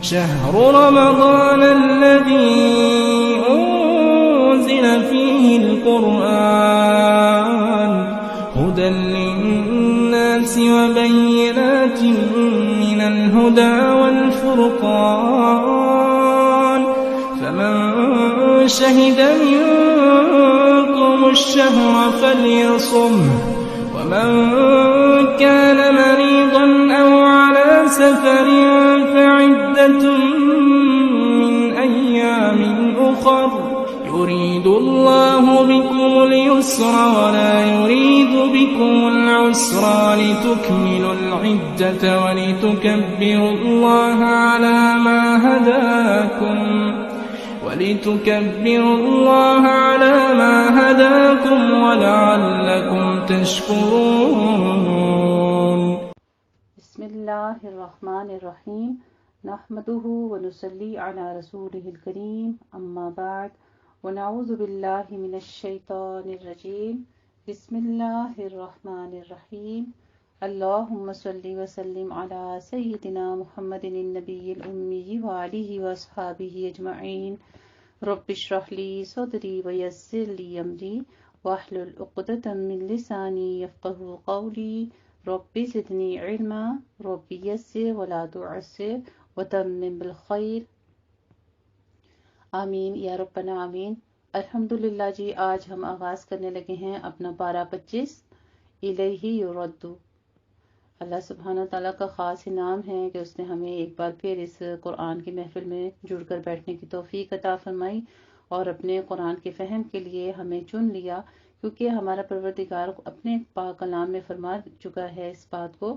شهر رمضان الذي أنزل فيه القرآن هدى للناس وبينات من الهدى والفرقان فمن شهد منكم الشهر فليصمه ومن كان مريضا أو على سفر فعدة من أيام أخر يريد الله بكم اليسر ولا يريد بكم العسر ولتكملوا العدة ولتكبروا الله على ما هداكم ولعلكم تشكرون. بسم اللہ الرحمن الرحیم نحمده ونصلی علی رسوله الکریم اما بعد ونعوذ باللہ من الشیطان الرجیم بسم اللہ الرحمن الرحیم اللہم صلی وسلم علی سیدنا محمد النبی الأمی وآلہ واصحابہ اجمعین رب اشرح لی صدری ویسر لی امری واحلل عقدۃ من لسانی یفقہوا قولی رب زدنی علما رب یسر ولا تعسر وتمم بالخیر آمین یا ربنا آمین. الحمدللہ جی آج ہم آغاز کرنے لگے ہیں اپنا پارہ 25 الیہ یرد. اللہ سبحانہ تعالیٰ کا خاص انعام ہے کہ اس نے ہمیں ایک بار پھر اس قرآن کی محفل میں جڑ کر بیٹھنے کی توفیق عطا فرمائی اور اپنے قرآن کے فہم کے لیے ہمیں چن لیا، کیونکہ ہمارا پروردگار اپنے پاک کلام میں فرما چکا ہے اس بات کو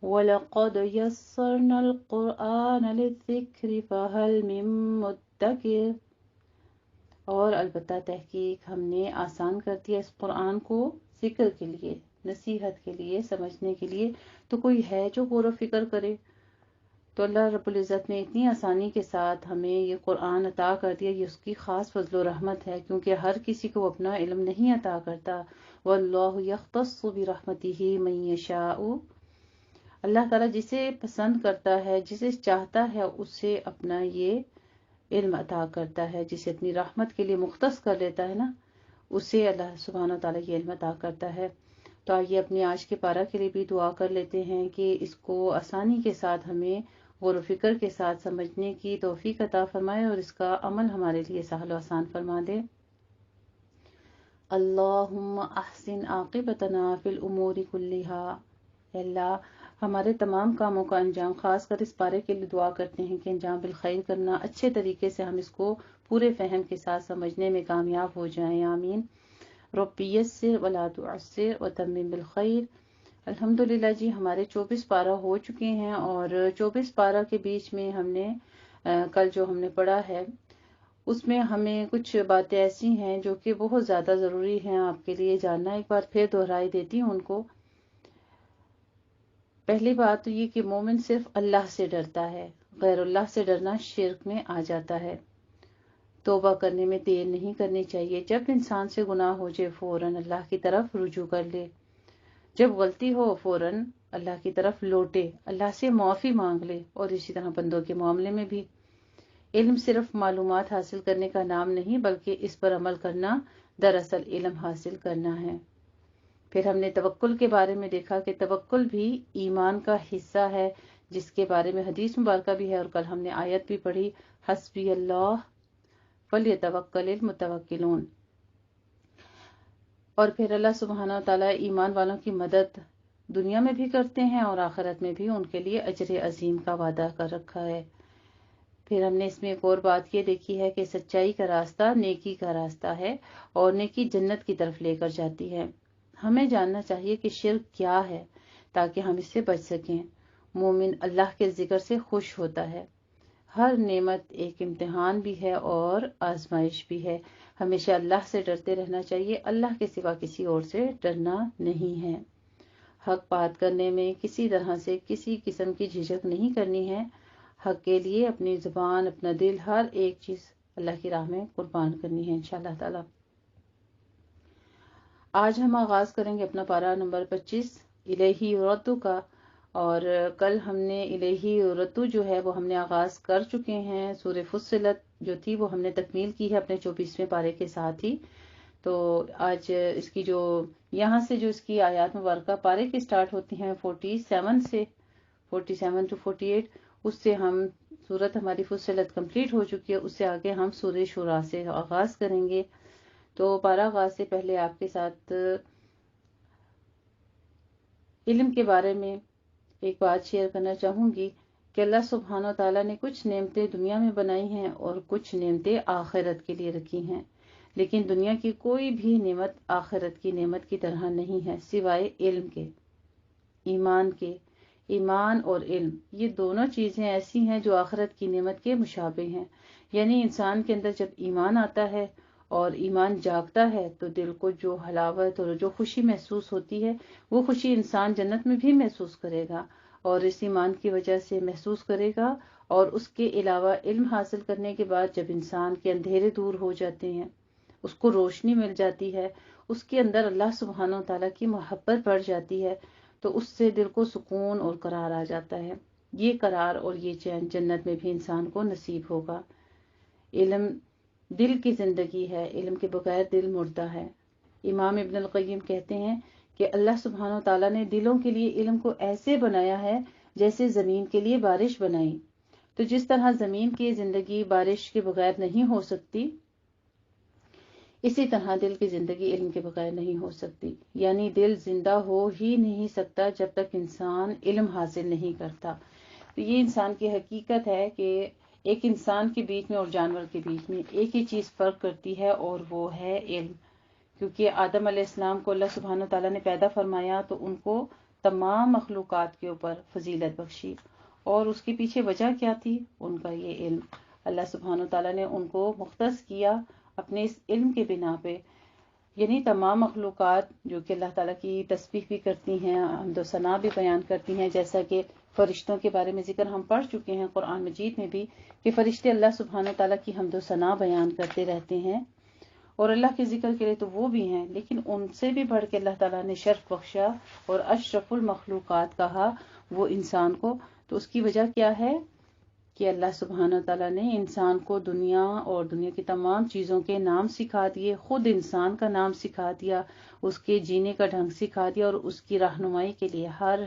وَلَقَدْ يَسَّرْنَا الْقُرْآنَ لِلذِّكْرِ فَهَلْ مِن مُدَّكِرٍ، اور البتہ تحقیق ہم نے آسان کر دیا اس قرآن کو ذکر کے لیے، نصیحت کے لیے، سمجھنے کے لیے، تو کوئی ہے جو غور و فکر کرے. تو اللہ رب العزت نے اتنی آسانی کے ساتھ ہمیں یہ قرآن عطا کر دیا، یہ اس کی خاص فضل و رحمت ہے، کیونکہ ہر کسی کو اپنا علم نہیں عطا کرتا. وَاللَّهُ يَخْتَصُّ بِرَحْمَتِهِ مَن يَشَاءُ، اللہ تعالیٰ جسے پسند کرتا ہے، جسے چاہتا ہے، اسے اپنا یہ علم عطا کرتا ہے. جسے اپنی رحمت کے لیے مختص کر لیتا ہے نا، اسے اللہ سبحانہ تعالیٰ یہ علم عطا کرتا ہے. تو آئیے اپنی آج کے پارہ کے لیے بھی دعا کر لیتے ہیں کہ اس کو آسانی کے ساتھ ہمیں غور و فکر کے ساتھ سمجھنے کی توفیق عطا فرمائے اور اس کا عمل ہمارے لیے سہل و آسان فرما دے. اللہم احسن عاقبتنا فی الامور کلہا، اللہ ہمارے تمام کاموں کا انجام، خاص کر اس پارے کے لیے دعا کرتے ہیں کہ انجام بالخیر کرنا، اچھے طریقے سے ہم اس کو پورے فہم کے ساتھ سمجھنے میں کامیاب ہو جائیں، آمین. رب یسر ولا تعسر وتمم بالخیر. الحمدللہ جی ہمارے 24 پارہ ہو چکے ہیں، اور 24 پارہ کے بیچ میں ہم نے کل جو ہم نے پڑھا ہے اس میں ہمیں کچھ باتیں ایسی ہیں جو کہ بہت زیادہ ضروری ہیں آپ کے لیے جاننا. ایک بار پھر دہرائی دیتی ہوں ان کو. پہلی بات تو یہ کہ مومن صرف اللہ سے ڈرتا ہے، غیر اللہ سے ڈرنا شرک میں آ جاتا ہے. توبہ کرنے میں دیر نہیں کرنی چاہیے. جب انسان سے گناہ ہو جائے فوراً اللہ کی طرف رجوع کر لے، جب غلطی ہو فوراً اللہ کی طرف لوٹے، اللہ سے معافی مانگ لے. اور اسی طرح بندوں کے معاملے میں بھی علم صرف معلومات حاصل کرنے کا نام نہیں، بلکہ اس پر عمل کرنا دراصل علم حاصل کرنا ہے. پھر ہم نے توکل کے بارے میں دیکھا کہ توکل بھی ایمان کا حصہ ہے، جس کے بارے میں حدیث مبارکہ بھی ہے، اور کل ہم نے آیت بھی پڑھی حسبی اللہ فلیتوکل المتوکلون. اور پھر اللہ سبحانہ وتعالیٰ ایمان والوں کی مدد دنیا میں بھی کرتے ہیں اور آخرت میں بھی ان کے لیے اجر عظیم کا وعدہ کر رکھا ہے. پھر ہم نے اس میں ایک اور بات یہ دیکھی ہے کہ سچائی کا راستہ نیکی کا راستہ ہے، اور نیکی جنت کی طرف لے کر جاتی ہے. ہمیں جاننا چاہیے کہ شرک کیا ہے تاکہ ہم اس سے بچ سکیں. مومن اللہ کے ذکر سے خوش ہوتا ہے. ہر نعمت ایک امتحان بھی ہے اور آزمائش بھی ہے. ہمیشہ اللہ سے ڈرتے رہنا چاہیے، اللہ کے سوا کسی اور سے ڈرنا نہیں ہے. حق بات کرنے میں کسی طرح سے کسی قسم کی جھجک نہیں کرنی ہے. حق کے لیے اپنی زبان، اپنا دل، ہر ایک چیز اللہ کی راہ میں قربان کرنی ہے انشاءاللہ تعالی. آج ہم آغاز کریں گے اپنا پارہ نمبر 25 الیہ یرد کا، اور کل ہم نے الیہی یردو جو ہے وہ ہم نے آغاز کر چکے ہیں. سورہ فصلت جو تھی وہ ہم نے تکمیل کی ہے اپنے 24ویں پارے کے ساتھ ہی. تو آج اس کی جو یہاں سے جو اس کی آیات مبارکہ پارے کی سٹارٹ ہوتی ہیں 47 سے 47 to 48، اس سے ہم سورت ہماری فصلت کمپلیٹ ہو چکی ہے. اس سے آگے ہم سورہ شورا سے آغاز کریں گے. تو پارہ آغاز سے پہلے آپ کے ساتھ علم کے بارے میں ایک بات شیئر کرنا چاہوں گی کہ اللہ سبحانہ و تعالیٰ نے کچھ نعمتیں دنیا میں بنائی ہیں اور کچھ نعمتیں آخرت کے لیے رکھی ہیں. لیکن دنیا کی کوئی بھی نعمت آخرت کی نعمت کی طرح نہیں ہے سوائے علم کے، ایمان کے. ایمان اور علم یہ دونوں چیزیں ایسی ہیں جو آخرت کی نعمت کے مشابہ ہیں. یعنی انسان کے اندر جب ایمان آتا ہے اور ایمان جاگتا ہے تو دل کو جو حلاوت اور جو خوشی محسوس ہوتی ہے وہ خوشی انسان جنت میں بھی محسوس کرے گا اور اس ایمان کی وجہ سے محسوس کرے گا. اور اس کے علاوہ علم حاصل کرنے کے بعد جب انسان کے اندھیرے دور ہو جاتے ہیں، اس کو روشنی مل جاتی ہے، اس کے اندر اللہ سبحانہ و تعالیٰ کی محبت بڑھ جاتی ہے، تو اس سے دل کو سکون اور قرار آ جاتا ہے. یہ قرار اور یہ چین جنت میں بھی انسان کو نصیب ہوگا. علم دل کی زندگی ہے، علم کے بغیر دل مردہ ہے. امام ابن القیم کہتے ہیں کہ اللہ سبحانہ و تعالیٰ نے دلوں کے لیے علم کو ایسے بنایا ہے جیسے زمین کے لیے بارش بنائی. تو جس طرح زمین کی زندگی بارش کے بغیر نہیں ہو سکتی، اسی طرح دل کی زندگی علم کے بغیر نہیں ہو سکتی. یعنی دل زندہ ہو ہی نہیں سکتا جب تک انسان علم حاصل نہیں کرتا. تو یہ انسان کی حقیقت ہے کہ ایک انسان کے بیچ میں اور جانور کے بیچ میں ایک ہی چیز فرق کرتی ہے اور وہ ہے علم. کیونکہ آدم علیہ السلام کو اللہ سبحانہ تعالیٰ نے پیدا فرمایا تو ان کو تمام مخلوقات کے اوپر فضیلت بخشی، اور اس کے پیچھے وجہ کیا تھی؟ ان کا یہ علم. اللہ سبحانہ تعالیٰ نے ان کو مختص کیا اپنے اس علم کے بنا پہ. یعنی تمام مخلوقات جو کہ اللہ تعالیٰ کی تسبیح بھی کرتی ہیں، حمد و ثنا بھی بیان کرتی ہیں، جیسا کہ فرشتوں کے بارے میں ذکر ہم پڑھ چکے ہیں قرآن مجید میں بھی کہ فرشتے اللہ سبحانہ تعالیٰ کی حمد و ثنا بیان کرتے رہتے ہیں اور اللہ کے ذکر کے لیے تو وہ بھی ہیں. لیکن ان سے بھی بڑھ کے اللہ تعالیٰ نے شرف بخشا اور اشرف المخلوقات کہا وہ انسان کو. تو اس کی وجہ کیا ہے کہ اللہ سبحانہ تعالیٰ نے انسان کو دنیا اور دنیا کی تمام چیزوں کے نام سکھا دیے، خود انسان کا نام سکھا دیا، اس کے جینے کا ڈھنگ سکھا دیا، اور اس کی رہنمائی کے لیے ہر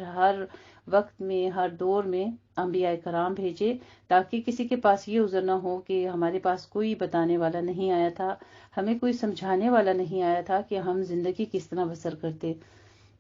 وقت میں ہر دور میں انبیاء کرام بھیجے تاکہ کسی کے پاس یہ عذر نہ ہو کہ ہمارے پاس کوئی بتانے والا نہیں آیا تھا، ہمیں کوئی سمجھانے والا نہیں آیا تھا کہ ہم زندگی کس طرح بسر کرتے.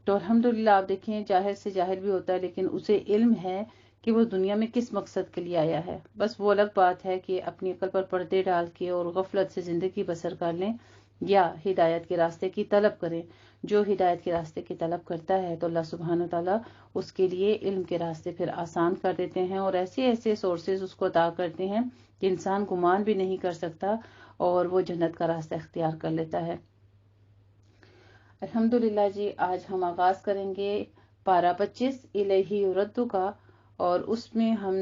تو الحمدللہ آپ دیکھیں جاہل سے جاہل بھی ہوتا ہے لیکن اسے علم ہے کہ وہ دنیا میں کس مقصد کے لیے آیا ہے. بس وہ الگ بات ہے کہ اپنی عقل پر پردے ڈال کے اور غفلت سے زندگی بسر کر لیں یا ہدایت کے راستے کی طلب کریں. جو ہدایت کے راستے کی طلب کرتا ہے تو اللہ سبحانہ تعالیٰ اس کے لیے علم کے راستے پھر آسان کر دیتے ہیں اور ایسے سورسز اس کو عطا کرتے ہیں کہ انسان گمان بھی نہیں کر سکتا اور وہ جنت کا راستہ اختیار کر لیتا ہے. الحمدللہ جی، آج ہم آغاز کریں گے پارہ 25 الیہی یردو کا، اور اس میں ہم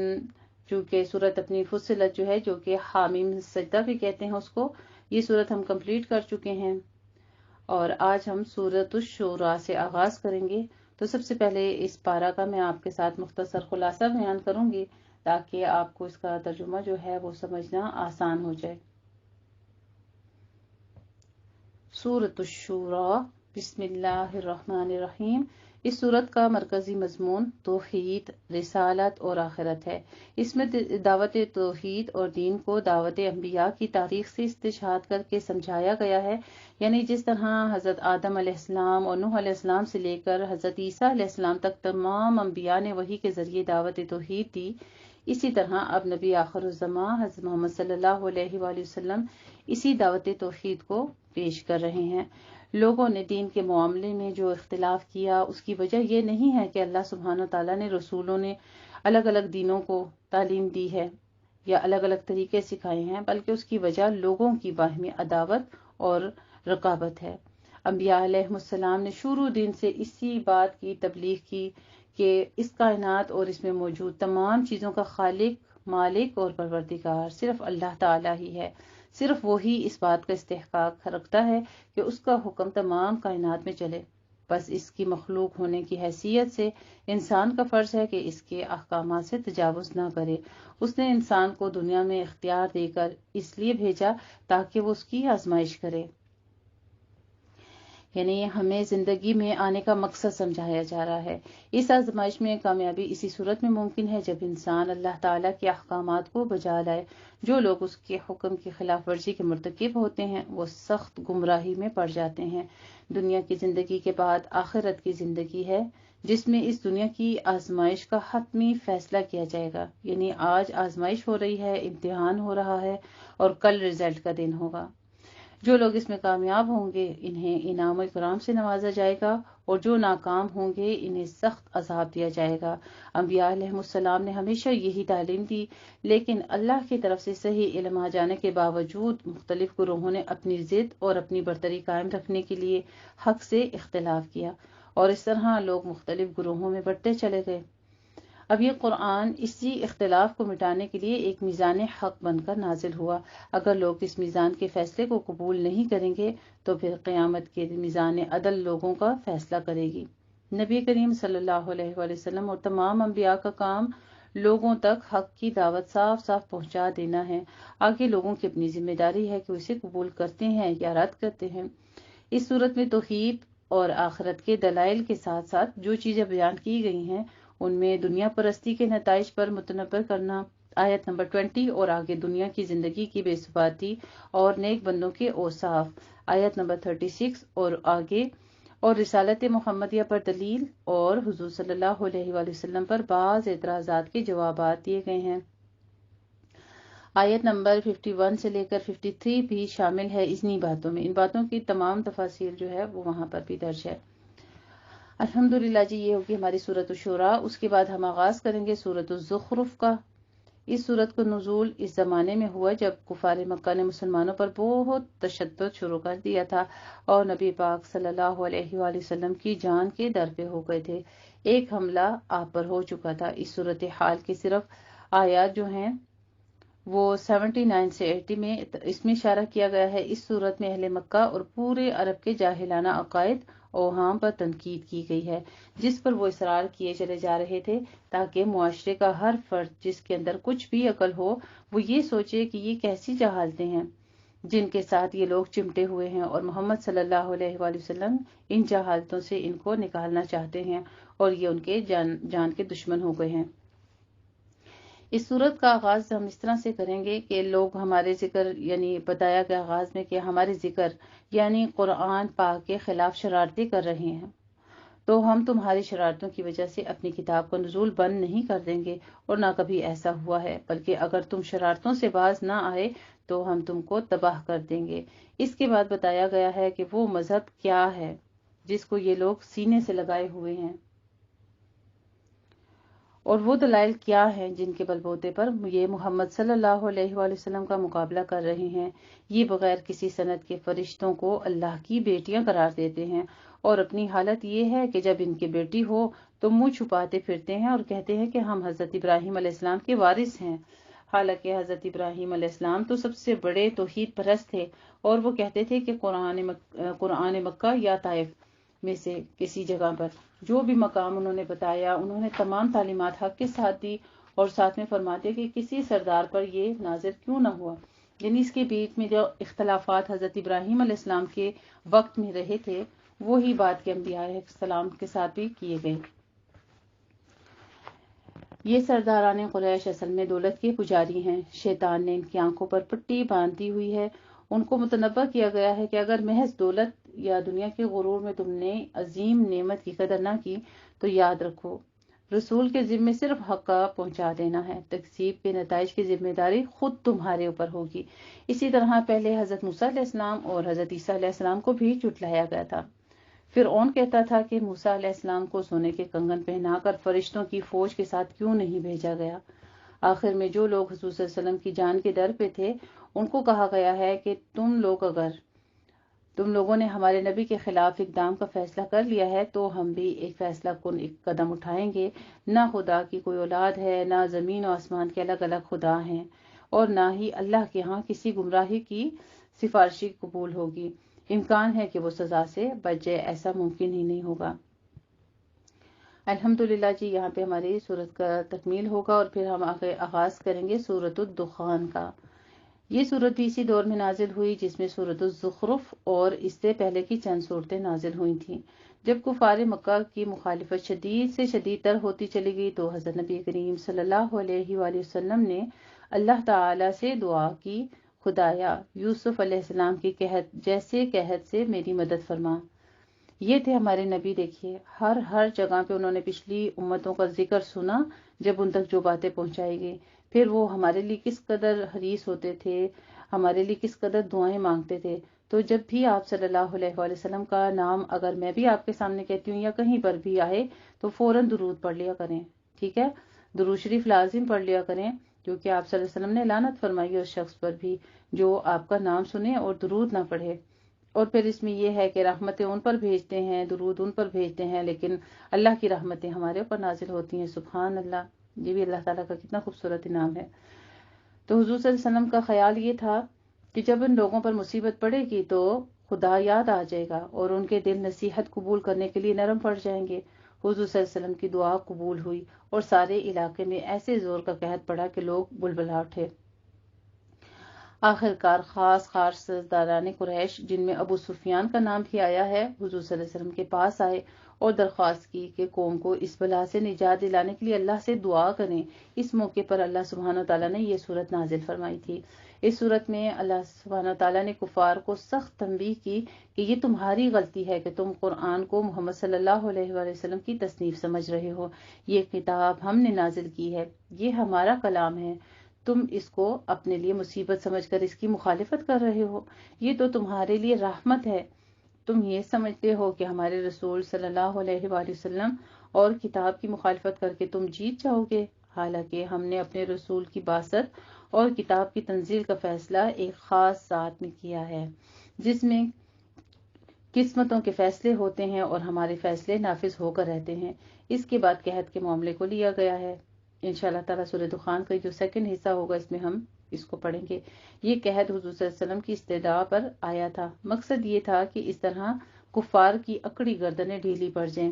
چونکہ سورت اپنی فصلت جو ہے جو کہ حامیم سجدہ بھی کہتے ہیں اس کو، یہ سورت ہم کمپلیٹ کر چکے ہیں اور آج ہم سورت الشورا سے آغاز کریں گے. تو سب سے پہلے اس پارہ کا میں آپ کے ساتھ مختصر خلاصہ بیان کروں گی تاکہ آپ کو اس کا ترجمہ جو ہے وہ سمجھنا آسان ہو جائے. سورۃ الشورا، بسم اللہ الرحمن الرحیم. اس سورت کا مرکزی مضمون توحید، رسالت اور آخرت ہے. اس میں دعوت توحید اور دین کو دعوت انبیاء کی تاریخ سے استشہاد کر کے سمجھایا گیا ہے. یعنی جس طرح حضرت آدم علیہ السلام اور نوح علیہ السلام سے لے کر حضرت عیسیٰ علیہ السلام تک تمام انبیاء نے وحی کے ذریعے دعوت توحید دی، اسی طرح اب نبی آخر الزماں حضرت محمد صلی اللہ علیہ وآلہ وسلم اسی دعوت توحید کو پیش کر رہے ہیں. لوگوں نے دین کے معاملے میں جو اختلاف کیا اس کی وجہ یہ نہیں ہے کہ اللہ سبحانہ تعالیٰ نے رسولوں نے الگ الگ دینوں کو تعلیم دی ہے یا الگ الگ طریقے سکھائے ہیں، بلکہ اس کی وجہ لوگوں کی باہمی عداوت اور رقابت ہے. انبیاء علیہ السلام نے شروع دن سے اسی بات کی تبلیغ کی کہ اس کائنات اور اس میں موجود تمام چیزوں کا خالق، مالک اور پروردگار صرف اللہ تعالیٰ ہی ہے. صرف وہی اس بات کا استحقاق رکھتا ہے کہ اس کا حکم تمام کائنات میں چلے. بس اس کی مخلوق ہونے کی حیثیت سے انسان کا فرض ہے کہ اس کے احکامات سے تجاوز نہ کرے۔ اس نے انسان کو دنیا میں اختیار دے کر اس لیے بھیجا تاکہ وہ اس کی آزمائش کرے، یعنی ہمیں زندگی میں آنے کا مقصد سمجھایا جا رہا ہے۔ اس آزمائش میں کامیابی اسی صورت میں ممکن ہے جب انسان اللہ تعالیٰ کے احکامات کو بجا لائے۔ جو لوگ اس کے حکم کی خلاف ورزی کے مرتکب ہوتے ہیں وہ سخت گمراہی میں پڑ جاتے ہیں۔ دنیا کی زندگی کے بعد آخرت کی زندگی ہے جس میں اس دنیا کی آزمائش کا حتمی فیصلہ کیا جائے گا، یعنی آج آزمائش ہو رہی ہے، امتحان ہو رہا ہے اور کل رزلٹ کا دن ہوگا۔ جو لوگ اس میں کامیاب ہوں گے انہیں انعام و اکرام سے نوازا جائے گا، اور جو ناکام ہوں گے انہیں سخت عذاب دیا جائے گا۔ انبیاء علیہ السلام نے ہمیشہ یہی تعلیم دی، لیکن اللہ کی طرف سے صحیح علم آ جانے کے باوجود مختلف گروہوں نے اپنی ضد اور اپنی برتری قائم رکھنے کے لیے حق سے اختلاف کیا، اور اس طرح لوگ مختلف گروہوں میں بٹتے چلے گئے۔ اب یہ قرآن اسی اختلاف کو مٹانے کے لیے ایک میزان حق بن کر نازل ہوا۔ اگر لوگ اس میزان کے فیصلے کو قبول نہیں کریں گے تو پھر قیامت کے میزان عدل لوگوں کا فیصلہ کرے گی۔ نبی کریم صلی اللہ علیہ وآلہ وسلم اور تمام انبیاء کا کام لوگوں تک حق کی دعوت صاف صاف پہنچا دینا ہے۔ آگے لوگوں کی اپنی ذمہ داری ہے کہ اسے قبول کرتے ہیں یا رد کرتے ہیں۔ اس صورت میں توحید اور آخرت کے دلائل کے ساتھ ساتھ جو چیزیں بیان کی گئی ہیں ان میں دنیا پرستی کے نتائج پر متنبر کرنا، آیت نمبر 20، اور آگے دنیا کی زندگی کی بے ثباتی اور نیک بندوں کے اوصاف، آیت نمبر 36، اور آگے اور رسالت محمدیہ پر دلیل اور حضور صلی اللہ علیہ وآلہ وسلم پر بعض اعتراضات کے جوابات دیے گئے ہیں۔ آیت نمبر 51 سے لے کر 53 بھی شامل ہے انہی باتوں میں۔ ان باتوں کی تمام تفاصیل جو ہے وہ وہاں پر بھی درج ہے۔ الحمدللہ جی، یہ ہوگی ہماری سورۃ الشورى۔ اس کے بعد ہم آغاز کریں گے سورۃ الزخرف کا۔ اس سورت کا نزول اس زمانے میں ہوا جب کفار مکہ نے مسلمانوں پر بہت تشدد شروع کر دیا تھا اور نبی پاک صلی اللہ علیہ وآلہ وسلم کی جان کے در پہ ہو گئے تھے۔ ایک حملہ آپ پر ہو چکا تھا۔ اس صورتحال کی صرف آیات جو ہیں وہ 79 سے 80 میں اس میں اشارہ کیا گیا ہے۔ اس صورت میں اہل مکہ اور پورے عرب کے جاہلانہ عقائد اوہام پر تنقید کی گئی ہے جس پر وہ اصرار کیے چلے جا رہے تھے تاکہ معاشرے کا ہر فرد جس کے اندر کچھ بھی عقل ہو وہ یہ سوچے کہ یہ کیسی جہالتیں ہیں جن کے ساتھ یہ لوگ چمٹے ہوئے ہیں، اور محمد صلی اللہ علیہ وآلہ وسلم ان جہالتوں سے ان کو نکالنا چاہتے ہیں اور یہ ان کے جان کے دشمن ہو گئے ہیں۔ اس صورت کا آغاز ہم اس طرح سے کریں گے کہ لوگ ہمارے ذکر یعنی بتایا گیا آغاز میں کہ ہمارے ذکر یعنی قرآن پاک کے خلاف شرارتیں کر رہے ہیں، تو ہم تمہاری شرارتوں کی وجہ سے اپنی کتاب کا نزول بند نہیں کر دیں گے، اور نہ کبھی ایسا ہوا ہے، بلکہ اگر تم شرارتوں سے باز نہ آئے تو ہم تم کو تباہ کر دیں گے۔ اس کے بعد بتایا گیا ہے کہ وہ مذہب کیا ہے جس کو یہ لوگ سینے سے لگائے ہوئے ہیں، اور وہ دلائل کیا ہیں جن کے بل بوتے پر یہ محمد صلی اللہ علیہ وآلہ وسلم کا مقابلہ کر رہے ہیں۔ یہ بغیر کسی سند کے فرشتوں کو اللہ کی بیٹیاں قرار دیتے ہیں، اور اپنی حالت یہ ہے کہ جب ان کی بیٹی ہو تو منہ چھپاتے پھرتے ہیں اور کہتے ہیں کہ ہم حضرت ابراہیم علیہ السلام کے وارث ہیں، حالانکہ حضرت ابراہیم علیہ السلام تو سب سے بڑے توحید پرست تھے، اور وہ کہتے تھے کہ قرآن مکہ یا طائف میں سے کسی جگہ پر جو بھی مقام انہوں نے بتایا انہوں نے تمام تعلیمات حق کے ساتھ دی، اور ساتھ میں فرماتے کہ کسی سردار پر یہ نازل کیوں نہ ہوا، یعنی اس کے بیچ میں جو اختلافات حضرت ابراہیم علیہ السلام کے وقت میں رہے تھے وہی بات کے انبیاء علیہ السلام کے ساتھ بھی کیے گئے۔ یہ سرداران قریش اصل میں دولت کے پجاری ہیں۔ شیطان نے ان کی آنکھوں پر پٹی باندھی ہوئی ہے۔ ان کو متنبہ کیا گیا ہے کہ اگر محض دولت یا دنیا کے غرور میں تم نے عظیم نعمت کی قدر نہ کی تو یاد رکھو رسول کے ذمے صرف حق کا پہنچا دینا ہے، تکذیب کے نتائج کی ذمہ داری خود تمہارے اوپر ہوگی۔ اسی طرح پہلے حضرت موسیٰ علیہ السلام اور حضرت عیسیٰ علیہ السلام کو بھی جھٹلایا گیا تھا۔ فرعون کہتا تھا کہ موسیٰ علیہ السلام کو سونے کے کنگن پہنا کر فرشتوں کی فوج کے ساتھ کیوں نہیں بھیجا گیا۔ آخر میں جو لوگ حضور صلی اللہ علیہ وسلم کی جان کے در پہ تھے ان کو کہا گیا ہے کہ تم لوگوں نے ہمارے نبی کے خلاف اقدام کا فیصلہ کر لیا ہے تو ہم بھی ایک فیصلہ کن ایک قدم اٹھائیں گے۔ نہ خدا کی کوئی اولاد ہے، نہ زمین و آسمان کے الگ الگ خدا ہیں، اور نہ ہی اللہ کے ہاں کسی گمراہی کی سفارشی قبول ہوگی۔ امکان ہے کہ وہ سزا سے بچ جائے، ایسا ممکن ہی نہیں ہوگا۔ الحمدللہ جی، یہاں پہ ہماری سورت کا تکمیل ہوگا اور پھر ہم آغاز کریں گے سورت الدخان کا۔ یہ سورت بھی اسی دور میں نازل ہوئی جس میں سورت الزخرف اور اس سے پہلے کی چند صورتیں نازل ہوئی تھیں۔ جب کفار مکہ کی مخالفت شدید سے شدید تر ہوتی چلی گئی تو حضرت نبی کریم صلی اللہ علیہ وآلہ وسلم نے اللہ تعالی سے دعا کی، خدایا یوسف علیہ السلام کی قحط سے میری مدد فرما۔ یہ تھے ہمارے نبی، دیکھیے ہر جگہ پہ انہوں نے پچھلی امتوں کا ذکر سنا جب ان تک جو باتیں پہنچائی گئی، پھر وہ ہمارے لیے کس قدر حریص ہوتے تھے، ہمارے لیے کس قدر دعائیں مانگتے تھے۔ تو جب بھی آپ صلی اللہ علیہ وآلہ وسلم کا نام اگر میں بھی آپ کے سامنے کہتی ہوں یا کہیں پر بھی آئے تو فوراً درود پڑھ لیا کریں، ٹھیک ہے؟ درود شریف لازم پڑھ لیا کریں، کیونکہ آپ صلی اللہ علیہ وسلم نے لعنت فرمائی اس شخص پر بھی جو آپ کا نام سنے اور درود نہ پڑھے۔ اور پھر اس میں یہ ہے کہ رحمتیں ان پر بھیجتے ہیں، درود ان پر بھیجتے ہیں، لیکن اللہ کی رحمتیں ہمارے اوپر نازل ہوتی ہیں، سبحان اللہ۔ یہ بھی اللہ تعالیٰ کا کتنا خوبصورت انعام ہے۔ تو حضور صلی اللہ علیہ وسلم کا خیال یہ تھا کہ جب ان لوگوں پر مصیبت پڑے گی تو خدا یاد آ جائے گا اور ان کے دل نصیحت قبول کرنے کے لیے نرم پڑ جائیں گے۔ حضور صلی اللہ علیہ وسلم کی دعا قبول ہوئی اور سارے علاقے میں ایسے زور کا قحط پڑا کہ لوگ بلبلا اٹھے۔ آخرکار خاص سرداران قریش جن میں ابو سفیان کا نام بھی آیا ہے، حضور صلی اللہ علیہ وسلم کے پاس آئے اور درخواست کی کہ قوم کو اس بلا سے نجات دلانے کے لیے اللہ سے دعا کریں۔ اس موقع پر اللہ سبحانہ وتعالیٰ نے یہ صورت نازل فرمائی تھی۔ اس صورت میں اللہ سبحانہ وتعالیٰ نے کفار کو سخت تنبیہ کی کہ یہ تمہاری غلطی ہے کہ تم قرآن کو محمد صلی اللہ علیہ وآلہ وسلم کی تصنیف سمجھ رہے ہو۔ یہ کتاب ہم نے نازل کی ہے، یہ ہمارا کلام ہے، تم اس کو اپنے لیے مصیبت سمجھ کر اس کی مخالفت کر رہے ہو۔ یہ تو تمہارے لیے رحمت ہے، تم یہ سمجھتے ہو کہ ہمارے رسول صلی اللہ علیہ وآلہ وسلم اور کتاب کی مخالفت کر کے تم جیت جاؤ گے، حالانکہ ہم نے اپنے رسول کی بعثت اور کتاب کی تنزیل کا فیصلہ ایک خاص ساتھ میں کیا ہے جس میں قسمتوں کے فیصلے ہوتے ہیں اور ہمارے فیصلے نافذ ہو کر رہتے ہیں۔ اس کے بعد قحط کے معاملے کو لیا گیا ہے۔ انشاءاللہ تعالیٰ سورہ دخان کا جو سیکنڈ حصہ ہوگا اس میں ہم اس کو پڑھیں گے۔ یہ قحط حضور صلی اللہ علیہ وسلم کی استدعا پر آیا تھا۔ مقصد یہ تھا کہ اس طرح کفار کی اکڑی گردنیں ڈھیلی پڑ جائیں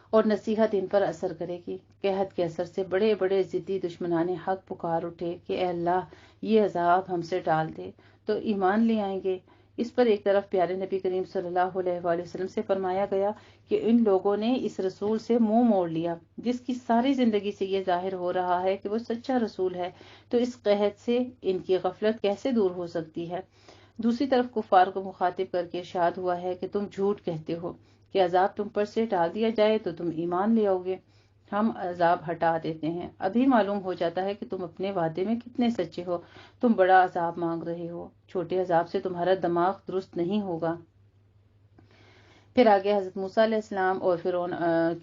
اور نصیحت ان پر اثر کرے گی۔ قحط کے اثر سے بڑے بڑے ضدی دشمنان حق پکار اٹھے کہ اے اللہ یہ عذاب ہم سے ٹال دے تو ایمان لے آئیں گے۔ اس پر ایک طرف پیارے نبی کریم صلی اللہ علیہ وآلہ وسلم سے فرمایا گیا کہ ان لوگوں نے اس رسول سے منہ موڑ لیا جس کی ساری زندگی سے یہ ظاہر ہو رہا ہے کہ وہ سچا رسول ہے، تو اس قحط سے ان کی غفلت کیسے دور ہو سکتی ہے۔ دوسری طرف کفار کو مخاطب کر کے ارشاد ہوا ہے کہ تم جھوٹ کہتے ہو کہ عذاب تم پر سے ٹال دیا جائے تو تم ایمان لے آؤ گے، ہم عذاب ہٹا دیتے ہیں، ابھی معلوم ہو جاتا ہے کہ تم اپنے وعدے میں کتنے سچے ہو، تم بڑا عذاب مانگ رہے ہو، چھوٹے عذاب سے تمہارا دماغ درست نہیں ہوگا۔ پھر آگے حضرت موسیٰ علیہ السلام اور فرعون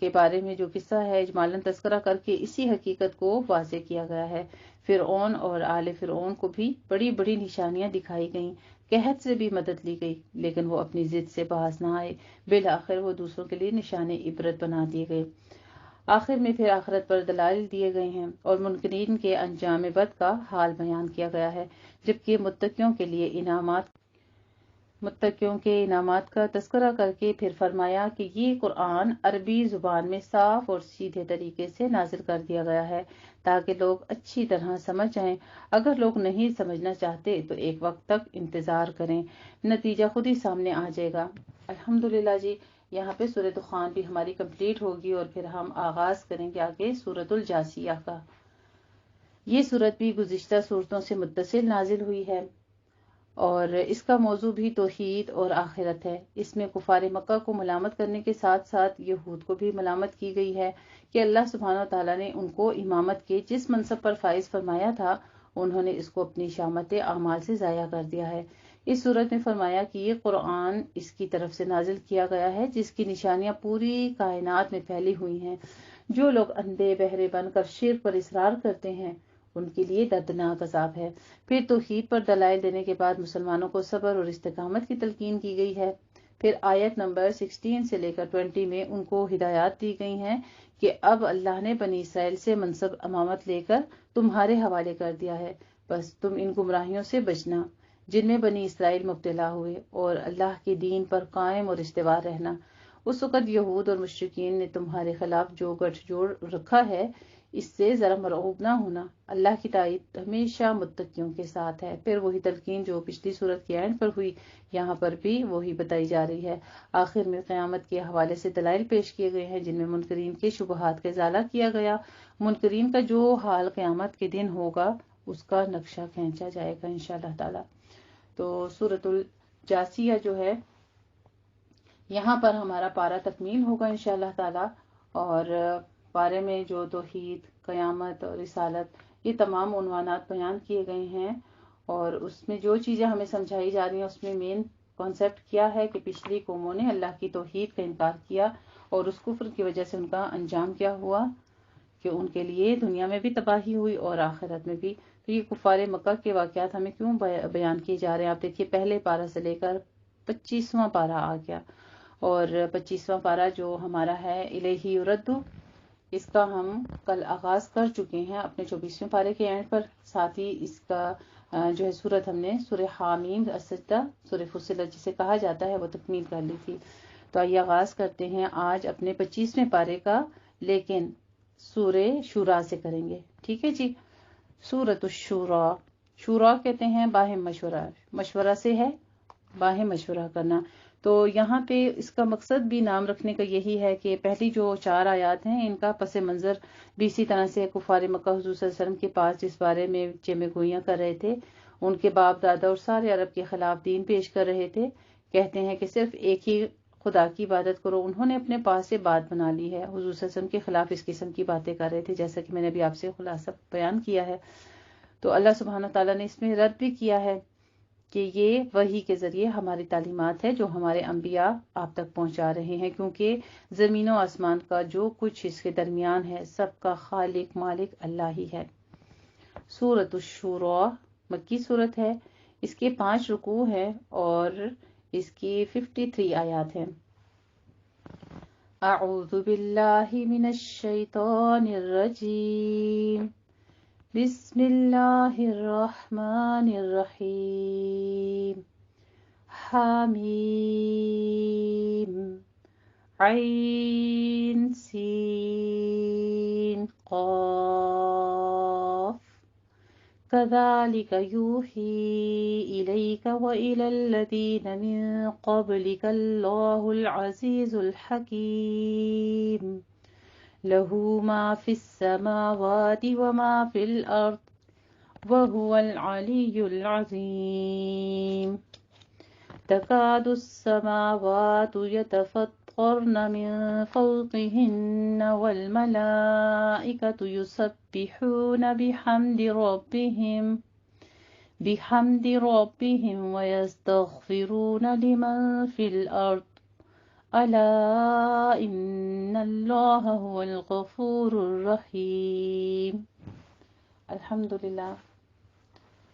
کے بارے میں جو قصہ ہے اجمالاً تذکرہ کر کے اسی حقیقت کو واضح کیا گیا ہے۔ فرعون اور آل فرعون کو بھی بڑی بڑی نشانیاں دکھائی گئیں، قحط سے بھی مدد لی گئی، لیکن وہ اپنی ضد سے باز نہ آئے، بالآخر وہ دوسروں کے لیے نشان عبرت بنا دیے گئے۔ آخر میں پھر آخرت پر دلائل دیے گئے ہیں اور منکرین کے انجام بد کا حال بیان کیا گیا ہے، جبکہ متقیوں کے انعامات کا تذکرہ کر کے پھر فرمایا کہ یہ قرآن عربی زبان میں صاف اور سیدھے طریقے سے نازل کر دیا گیا ہے تاکہ لوگ اچھی طرح سمجھ جائیں۔ اگر لوگ نہیں سمجھنا چاہتے تو ایک وقت تک انتظار کریں، نتیجہ خود ہی سامنے آ جائے گا۔ الحمدللہ جی، یہاں پہ سورہ دخان بھی ہماری کمپلیٹ ہوگی اور پھر ہم آغاز کریں گے آگے سورۃ الجاثیہ کا۔ یہ سورت بھی گزشتہ سورتوں سے متصل نازل ہوئی ہے اور اس کا موضوع بھی توحید اور آخرت ہے۔ اس میں کفار مکہ کو ملامت کرنے کے ساتھ ساتھ یہود کو بھی ملامت کی گئی ہے کہ اللہ سبحانہ وتعالیٰ نے ان کو امامت کے جس منصب پر فائز فرمایا تھا انہوں نے اس کو اپنی شامت اعمال سے ضائع کر دیا ہے۔ اس صورت میں فرمایا کہ یہ قرآن اس کی طرف سے نازل کیا گیا ہے جس کی نشانیاں پوری کائنات میں پھیلی ہوئی ہیں۔ جو لوگ اندھے بہرے بن کر شرک پر اصرار کرتے ہیں ان کے لیے دردناک عذاب ہے۔ پھر توحید پر دلائل دینے کے بعد مسلمانوں کو صبر اور استقامت کی تلقین کی گئی ہے۔ پھر آیت نمبر 16 سے لے کر 20 میں ان کو ہدایات دی گئی ہیں کہ اب اللہ نے بنی اسرائیل سے منصب امامت لے کر تمہارے حوالے کر دیا ہے، بس تم ان گمراہیوں سے بچنا۔ جن میں بنی اسرائیل مبتلا ہوئے، اور اللہ کے دین پر قائم اور استوار رہنا۔ اس وقت یہود اور مشرکین نے تمہارے خلاف جو گٹھ جوڑ رکھا ہے اس سے ذرا مرعوب نہ ہونا، اللہ کی تائید ہمیشہ متقیوں کے ساتھ ہے۔ پھر وہی تلقین جو پچھلی صورت کے اینڈ پر ہوئی، یہاں پر بھی وہی بتائی جا رہی ہے۔ آخر میں قیامت کے حوالے سے دلائل پیش کیے گئے ہیں جن میں منکرین کے شبہات کا ازالہ کیا گیا۔ منکرین کا جو حال قیامت کے دن ہوگا اس کا نقشہ کھینچا جائے گا انشاءاللہ تعالی۔ تو سورۃ الجاثیہ جو ہے یہاں پر ہمارا پارہ تکمیل ہوگا انشاءاللہ تعالی، اور پارے میں جو توحید، قیامت اور رسالت، یہ تمام عنوانات بیان کیے گئے ہیں، اور اس میں جو چیزیں ہمیں سمجھائی جا رہی ہیں اس میں مین کانسیپٹ کیا ہے کہ پچھلی قوموں نے اللہ کی توحید کا انکار کیا، اور اس کفر کی وجہ سے ان کا انجام کیا ہوا کہ ان کے لیے دنیا میں بھی تباہی ہوئی اور آخرت میں بھی۔ تو یہ کفار مکہ کے واقعات ہمیں کیوں بیان کیے جا رہے ہیں؟ آپ دیکھیے پہلے پارہ سے لے کر 25واں پارہ آ گیا، اور 25واں پارہ جو ہمارا ہے الیہ یرد، اس کا ہم کل آغاز کر چکے ہیں اپنے 24ویں پارے کے اینڈ پر، ساتھ ہی اس کا جو ہے سورت ہم نے سورہ حامیم السجدہ، سورہ فصلت جسے کہا جاتا ہے، وہ تکمیل کر لی تھی۔ تو آئیے آغاز کرتے ہیں آج اپنے 25ویں پارے کا، لیکن سورہ شورا سے کریں گے، ٹھیک ہے جی۔ سورۃ الشورا، شورا کہتے ہیں باہم مشورہ، مشورہ سے ہے باہم مشورہ کرنا۔ تو یہاں پہ اس کا مقصد بھی نام رکھنے کا یہی ہے کہ پہلی جو 4 آیات ہیں ان کا پس منظر بھی اسی طرح سے کفار مکہ حضور صلی اللہ علیہ وسلم کے پاس جس بارے میں چمے گوئیاں کر رہے تھے، ان کے باپ دادا اور سارے عرب کے خلاف دین پیش کر رہے تھے، کہتے ہیں کہ صرف ایک ہی خدا کی عبادت کرو۔ انہوں نے اپنے پاس سے بات بنا لی ہے، حضور صلی اللہ علیہ وسلم کے خلاف اس قسم کی باتیں کر رہے تھے، جیسا کہ میں نے ابھی آپ سے خلاصہ بیان کیا ہے۔ تو اللہ سبحانہ تعالیٰ نے اس میں رد بھی کیا ہے کہ یہ وحی کے ذریعے ہماری تعلیمات ہے جو ہمارے انبیاء آپ تک پہنچا رہے ہیں، کیونکہ زمین و آسمان کا جو کچھ اس کے درمیان ہے سب کا خالق مالک اللہ ہی ہے۔ سورۃ الشورا مکی صورت ہے، اس کے 5 رکوع ہیں اور اس کی 53 آیات ہیں۔ اعوذ باللہ من الشیطان الرجیم، بسم اللہ الرحمن الرحیم، حامیم عین سین قاف، كذلك يوحي إليك وإلى الذين من قبلك الله العزيز الحكيم، له ما في السماوات وما في الأرض وهو العلي العظيم، تكاد السماوات يتفطرن من فوقهن والملائكة يسبحون بحمد ربهم ويستغفرون لمن في الأرض، ألا إن الله هو الغفور الرحيم۔ الحمدللہ،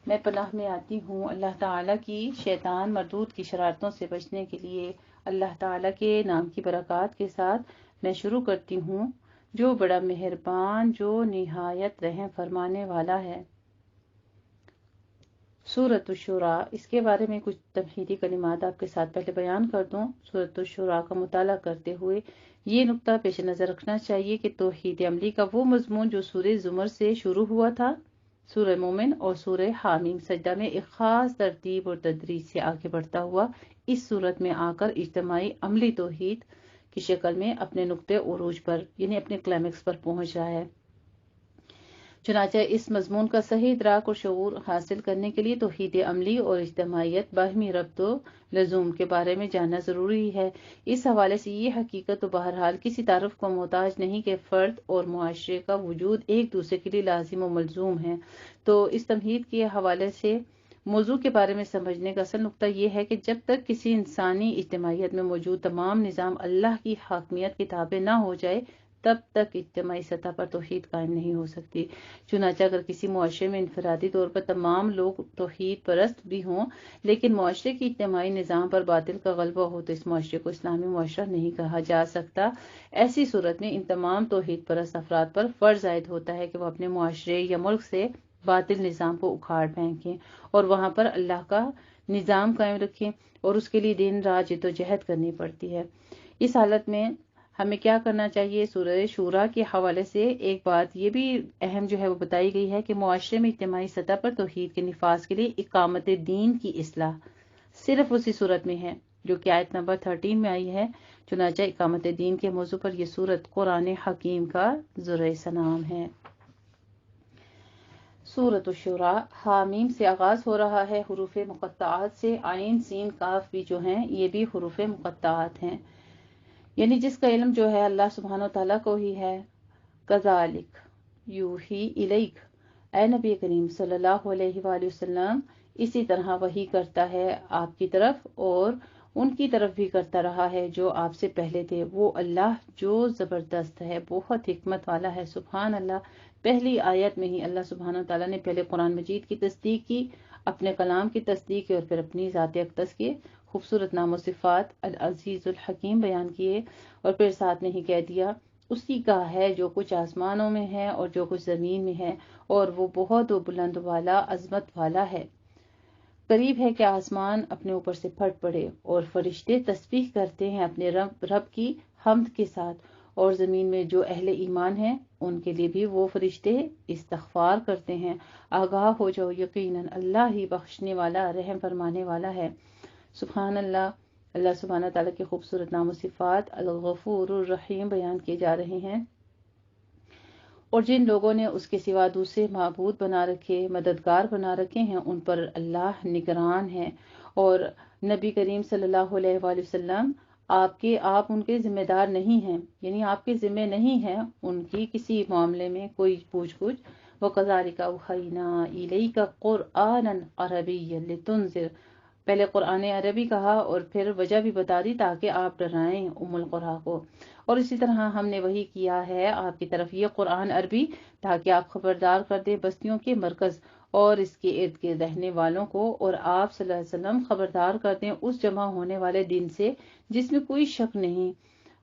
میں پناہ میں آتی ہوں اللہ تعالیٰ کی شیطان مردود کی شرارتوں سے بچنے کے لیے۔ اللہ تعالیٰ کے نام کی برکات کے ساتھ میں شروع کرتی ہوں، جو بڑا مہربان، جو نہایت رحم فرمانے والا ہے۔ سورۃ الشورا، اس کے بارے میں کچھ تمہیدی کلمات آپ کے ساتھ پہلے بیان کر دوں۔ سورۃ الشورا کا مطالعہ کرتے ہوئے یہ نقطہ پیش نظر رکھنا چاہیے کہ توحید عملی کا وہ مضمون جو سورہ زمر سے شروع ہوا تھا، سورہ مومن اور سورہ حامیم سجدہ میں ایک خاص ترتیب اور تدریج سے آگے بڑھتا ہوا اس صورت میں آ کر اجتماعی عملی توحید کی شکل میں اپنے نقطے عروج پر یعنی اپنے کلائمیکس پر پہنچ رہا ہے۔ چنانچہ اس مضمون کا صحیح ادراک اور شعور حاصل کرنے کے لیے توحید عملی اور اجتماعیت باہمی ربط و لزوم کے بارے میں جاننا ضروری ہے۔ اس حوالے سے یہ حقیقت تو بہرحال کسی تعارف کو محتاج نہیں کہ فرد اور معاشرے کا وجود ایک دوسرے کے لیے لازم و ملزوم ہے۔ تو اس تمہید کے حوالے سے موضوع کے بارے میں سمجھنے کا اصل نقطہ یہ ہے کہ جب تک کسی انسانی اجتماعیت میں موجود تمام نظام اللہ کی حاکمیت کے تابع نہ ہو جائے، تب تک اجتماعی سطح پر توحید قائم نہیں ہو سکتی۔ چنانچہ اگر کسی معاشرے میں انفرادی طور پر تمام لوگ توحید پرست بھی ہوں، لیکن معاشرے کی اجتماعی نظام پر باطل کا غلبہ ہو، تو اس معاشرے کو اسلامی معاشرہ نہیں کہا جا سکتا۔ ایسی صورت میں ان تمام توحید پرست افراد پر فرض عائد ہوتا ہے کہ وہ اپنے معاشرے یا ملک سے باطل نظام کو اکھاڑ پھینکیں اور وہاں پر اللہ کا نظام قائم رکھیں، اور اس کے لیے دن رات جدوجہد کرنی پڑتی ہے۔ اس حالت میں ہمیں کیا کرنا چاہیے؟ سورہ شورا کے حوالے سے ایک بات یہ بھی اہم جو ہے وہ بتائی گئی ہے کہ معاشرے میں اجتماعی سطح پر توحید کے نفاذ کے لیے اقامت دین کی اصلاح صرف اسی صورت میں ہے جو کہ آیت نمبر 13 میں آئی ہے۔ چنانچہ اقامت دین کے موضوع پر یہ سورت قرآن حکیم کا ذرۂ سنام ہے۔ سورۃ الشورى حامیم سے آغاز ہو رہا ہے، حروف مقطعات سے۔ عین سین کاف بھی جو ہیں یہ بھی حروف مقطعات ہیں، یعنی جس کا علم جو ہے اللہ سبحانہ وتعالیٰ کو ہی ہے۔ کذالک یوحی الیک، اے نبی کریم صلی اللہ علیہ وآلہ وسلم اسی طرح وحی کرتا ہے آپ کی طرف، اور ان کی طرف بھی کرتا رہا ہے جو آپ سے پہلے تھے۔ وہ اللہ جو زبردست ہے، بہت حکمت والا ہے۔ سبحان اللہ۔ پہلی آیت میں ہی اللہ سبحانہ وتعالیٰ نے پہلے قرآن مجید کی تصدیق کی، اپنے کلام کی تصدیق کی، اور پھر اپنی ذات اقدس کے خوبصورت نام و صفات العزیز الحکیم بیان کیے، اور پھر ساتھ میں ہی کہہ دیا اسی کا ہے جو کچھ آسمانوں میں ہے اور جو کچھ زمین میں ہے، اور وہ بہت بلند والا، عظمت والا ہے۔ قریب ہے کہ آسمان اپنے اوپر سے پھٹ پڑے اور فرشتے تسبیح کرتے ہیں اپنے رب کی حمد کے ساتھ، اور زمین میں جو اہل ایمان ہیں ان کے لیے بھی وہ فرشتے استغفار کرتے ہیں۔ آگاہ ہو جاؤ، یقیناً اللہ ہی بخشنے والا، رحم فرمانے والا ہے۔ سبحان اللہ۔ اللہ سبحانہ تعالیٰ کے خوبصورت نام و صفات الغفور الرحیم بیان کیے جا رہے ہیں، اور جن لوگوں نے اس کے سوا دوسرے معبود بنا رکھے، مددگار بنا رکھے ہیں، ان پر اللہ نگران ہے، اور نبی کریم صلی اللہ علیہ وآلہ وسلم آپ ان کے ذمہ دار نہیں ہیں، یعنی آپ کے ذمہ نہیں ہے ان کی کسی معاملے میں کوئی پوچھ گچھ۔ وَكَذَلِكَ أَوْحَيْنَا إِلَيْكَ قُرْآنًا عَرَبِيًّا لِتُنذِرَ، پہلے قرآن عربی کہا اور پھر وجہ بھی بتا دی تاکہ آپ ڈرائیں ام القرآن کو، اور اسی طرح ہم نے وہی کیا ہے آپ کی طرف یہ قرآن عربی تاکہ آپ خبردار کر دیں بستیوں کے مرکز اور اس کے ارد گرد رہنے والوں کو، اور آپ صلی اللہ علیہ وسلم خبردار کر دیں اس جمع ہونے والے دن سے جس میں کوئی شک نہیں۔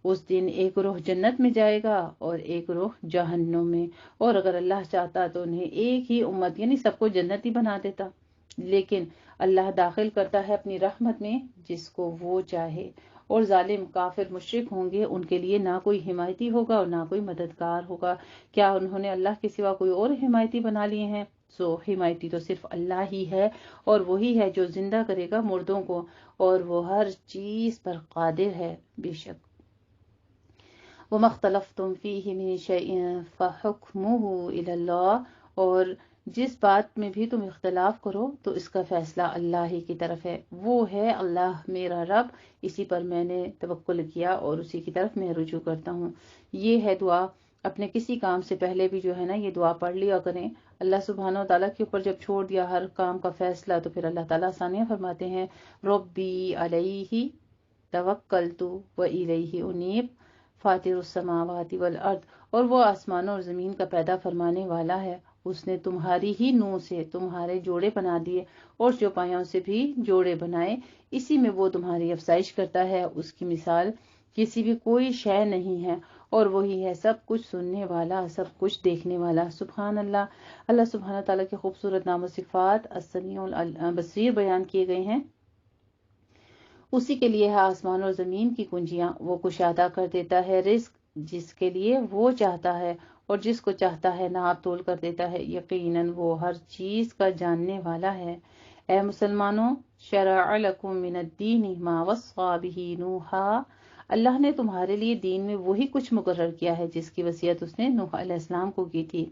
اس دن ایک روح جنت میں جائے گا اور ایک روح جہنم میں، اور اگر اللہ چاہتا تو انہیں ایک ہی امت یعنی سب کو جنتی بنا دیتا، لیکن اللہ داخل کرتا ہے اپنی رحمت میں جس کو وہ چاہے، اور ظالم کافر مشرک ہوں گے ان کے لیے نہ کوئی حمایتی ہوگا اور نہ کوئی مددگار ہوگا۔ کیا انہوں نے اللہ کے سوا کوئی اور حمایتی بنا لیے ہیں؟ سو حمایتی تو صرف اللہ ہی ہے، اور وہی ہے جو زندہ کرے گا مردوں کو، اور وہ ہر چیز پر قادر ہے بے شک۔ وَمَا اخْتَلَفْتُمْ فِيهِ مِنْ شَيْءٍ فَحُكْمُهُ إِلَى اللَّهِ، اور جس بات میں بھی تم اختلاف کرو تو اس کا فیصلہ اللہ ہی کی طرف ہے۔ وہ ہے اللہ میرا رب، اسی پر میں نے توکل کیا اور اسی کی طرف میں رجوع کرتا ہوں۔ یہ ہے دعا۔ اپنے کسی کام سے پہلے بھی جو ہے نا یہ دعا پڑھ لیا کریں۔ اللہ سبحانہ وتعالیٰ کے اوپر جب چھوڑ دیا ہر کام کا فیصلہ تو پھر اللہ تعالیٰ آسانیاں فرماتے ہیں۔ ربی علیہ توکلت وإلیہ انیب فاطر السماوات والارض، اور وہ آسمانوں اور زمین کا پیدا فرمانے والا ہے۔ اس نے تمہاری ہی نوح سے تمہارے جوڑے بنا دیے اور چوپایوں سے بھی جوڑے بنائے، اسی میں وہ تمہاری افزائش کرتا ہے، اس کی مثال کسی بھی کوئی شے نہیں ہے، اور وہی ہے سب کچھ سننے والا، سب کچھ دیکھنے والا۔ سبحان اللہ۔ اللہ سبحانہ تعالیٰ کے خوبصورت نام و صفات السمیع البصیر بیان کیے گئے ہیں۔ اسی کے لیے ہے آسمان اور زمین کی کنجیاں، وہ کشادہ کر دیتا ہے رزق جس کے لیے وہ چاہتا ہے، اور جس کو چاہتا ہے ناپ تول کر دیتا ہے۔ یقیناً وہ ہر چیز کا جاننے والا ہے۔ اے مسلمانوں، شرع لکم من الدین ما وصى به نوحا، اللہ نے تمہارے لیے دین میں وہی کچھ مقرر کیا ہے جس کی وصیت اس نے نوح علیہ السلام کو کی تھی۔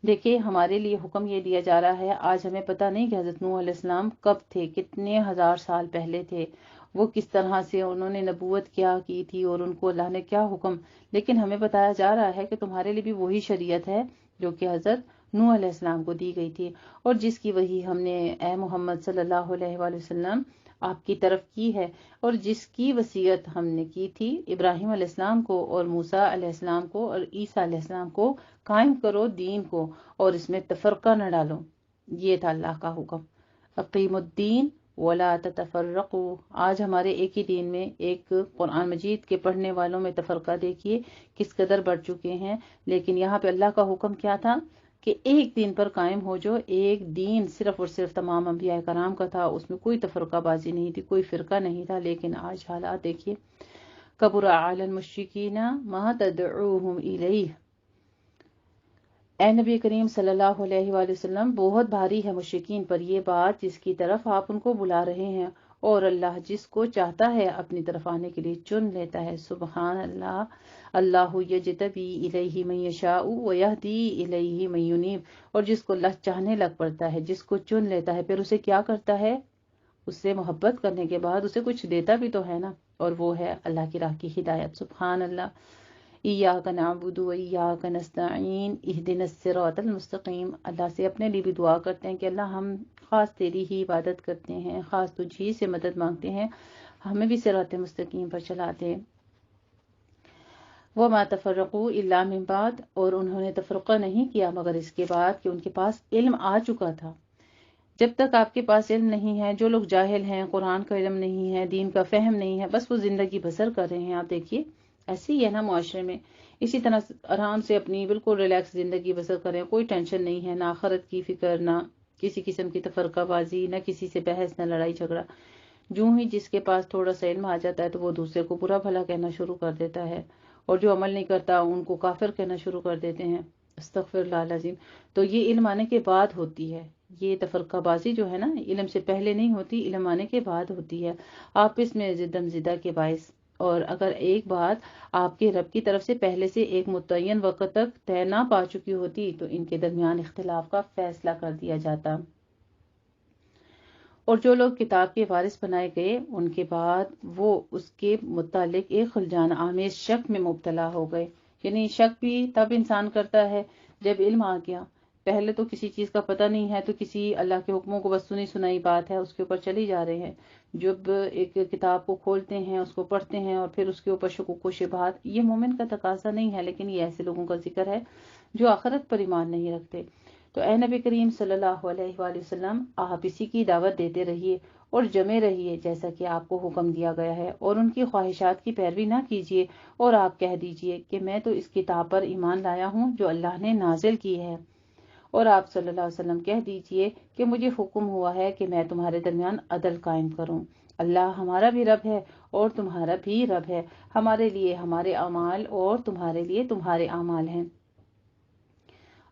دیکھیں ہمارے لیے حکم یہ دیا جا رہا ہے، آج ہمیں پتہ نہیں کہ حضرت نوح علیہ السلام کب تھے، کتنے ہزار سال پہلے تھے، وہ کس طرح سے انہوں نے نبوت کیا کی تھی اور ان کو اللہ نے کیا حکم، لیکن ہمیں بتایا جا رہا ہے کہ تمہارے لیے بھی وہی شریعت ہے جو کہ حضرت نوح علیہ السلام کو دی گئی تھی، اور جس کی وہی ہم نے اے محمد صلی اللہ علیہ وآلہ وسلم آپ کی طرف کی ہے، اور جس کی وصیت ہم نے کی تھی ابراہیم علیہ السلام کو اور موسیٰ علیہ السلام کو اور عیسیٰ علیہ السلام کو، قائم کرو دین کو اور اس میں تفرقہ نہ ڈالو۔ یہ تھا اللہ کا حکم، اقیم الدین ولا تتفرقوا۔ آج ہمارے ایک ہی دین میں، ایک قرآن مجید کے پڑھنے والوں میں تفرقہ دیکھیے کس قدر بڑھ چکے ہیں، لیکن یہاں پہ اللہ کا حکم کیا تھا کہ ایک دین پر قائم ہو جو ایک دین صرف اور صرف تمام انبیاء کرام کا تھا، اس میں کوئی تفرقہ بازی نہیں تھی، کوئی فرقہ نہیں تھا. لیکن آج حالات دیکھیے، کبر علی المشرکین ما تدعوہم الیہ. اے نبی کریم صلی اللہ علیہ وآلہ وسلم، بہت بھاری ہے مشرکین پر یہ بات جس کی طرف آپ ان کو بلا رہے ہیں، اور اللہ جس کو چاہتا ہے اپنی طرف آنے کے لیے چن لیتا ہے. سبحان اللہ. اللہ یجتبی الیہ من یشاء ویہدی الیہ من ینیب. اور جس کو اللہ چاہنے لگ پڑتا ہے، جس کو چن لیتا ہے، پھر اسے کیا کرتا ہے؟ اس سے محبت کرنے کے بعد اسے کچھ دیتا بھی تو ہے نا، اور وہ ہے اللہ کی راہ کی ہدایت. سبحان اللہ. ایاک نعبد و ایاک نستعین اہدنا الصراط المستقیم. اللہ سے اپنے لیے بھی دعا کرتے ہیں کہ اللہ ہم خاص تیری ہی عبادت کرتے ہیں، خاص تجھی سے مدد مانگتے ہیں، ہمیں بھی صراط مستقیم پر چلا دے. وما تفرقوا الا من بعد. اور انہوں نے تفرقہ نہیں کیا مگر اس کے بعد کہ ان کے پاس علم آ چکا تھا. جب تک آپ کے پاس علم نہیں ہے، جو لوگ جاہل ہیں، قرآن کا علم نہیں ہے، دین کا فہم نہیں ہے، بس وہ زندگی بسر کر رہے ہیں. آپ دیکھیے ایسے ہی ہے نا معاشرے میں، اسی طرح آرام سے اپنی بالکل ریلیکس زندگی بسر کریں، کوئی ٹینشن نہیں ہے، نہ آخرت کی فکر، نہ کسی قسم کی تفرقہ بازی، نہ کسی سے بحث، نہ لڑائی جھگڑا. جو ہی جس کے پاس تھوڑا سا علم آ جاتا ہے تو وہ دوسرے کو برا بھلا کہنا شروع کر دیتا ہے، اور جو عمل نہیں کرتا ان کو کافر کہنا شروع کر دیتے ہیں. استغفر اللہ العظیم. تو یہ علم آنے کے بعد ہوتی ہے. یہ تفرقہ بازی جو ہے نا، علم سے پہلے نہیں ہوتی، علم آنے کے بعد ہوتی ہے. آپس میں زدم زدہ کے باعث. اور اگر ایک بات آپ کے رب کی طرف سے پہلے سے ایک متعین وقت تک طے نہ پا چکی ہوتی تو ان کے درمیان اختلاف کا فیصلہ کر دیا جاتا. اور جو لوگ کتاب کے وارث بنائے گئے ان کے بعد وہ اس کے متعلق ایک خلجان آمیز شک میں مبتلا ہو گئے. یعنی شک بھی تب انسان کرتا ہے جب علم آ گیا. پہلے تو کسی چیز کا پتہ نہیں ہے تو کسی اللہ کے حکموں کو بس سنی سنائی بات ہے اس کے اوپر چلی جا رہے ہیں. جب ایک کتاب کو کھولتے ہیں، اس کو پڑھتے ہیں اور پھر اس کے اوپر شکوک و شبہات، یہ مومن کا تقاضا نہیں ہے، لیکن یہ ایسے لوگوں کا ذکر ہے جو آخرت پر ایمان نہیں رکھتے. تو اے نبی کریم صلی اللہ علیہ وآلہ وسلم، آپ اسی کی دعوت دیتے رہیے اور جمے رہیے جیسا کہ آپ کو حکم دیا گیا ہے، اور ان کی خواہشات کی پیروی نہ کیجیے. اور آپ کہہ دیجیے کہ میں تو اس کتاب پر ایمان لایا ہوں جو اللہ نے نازل کی ہے. اور آپ صلی اللہ علیہ وسلم کہہ دیجیے کہ مجھے حکم ہوا ہے کہ میں تمہارے درمیان عدل قائم کروں. اللہ ہمارا بھی رب ہے اور تمہارا بھی رب ہے. ہمارے لیے ہمارے اعمال اور تمہارے لیے تمہارے اعمال ہیں.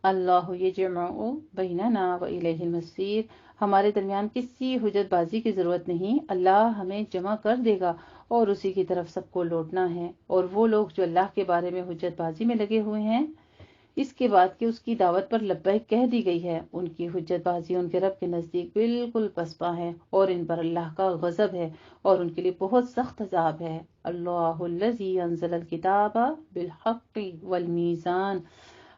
اللہ یجمع بیننا و الیہ المصیر. ہمارے درمیان کسی حجت بازی کی ضرورت نہیں، اللہ ہمیں جمع کر دے گا اور اسی کی طرف سب کو لوٹنا ہے. اور وہ لوگ جو اللہ کے بارے میں حجت بازی میں لگے ہوئے ہیں اس کے بعد کہ اس کی دعوت پر لبیک کہہ دی گئی ہے، ان کی حجت بازی ان کے رب کے نزدیک بالکل پسپا ہے، اور ان پر اللہ کا غضب ہے اور ان کے لیے بہت سخت عذاب ہے. اللہ الذی انزل الکتاب بالحق والمیزان.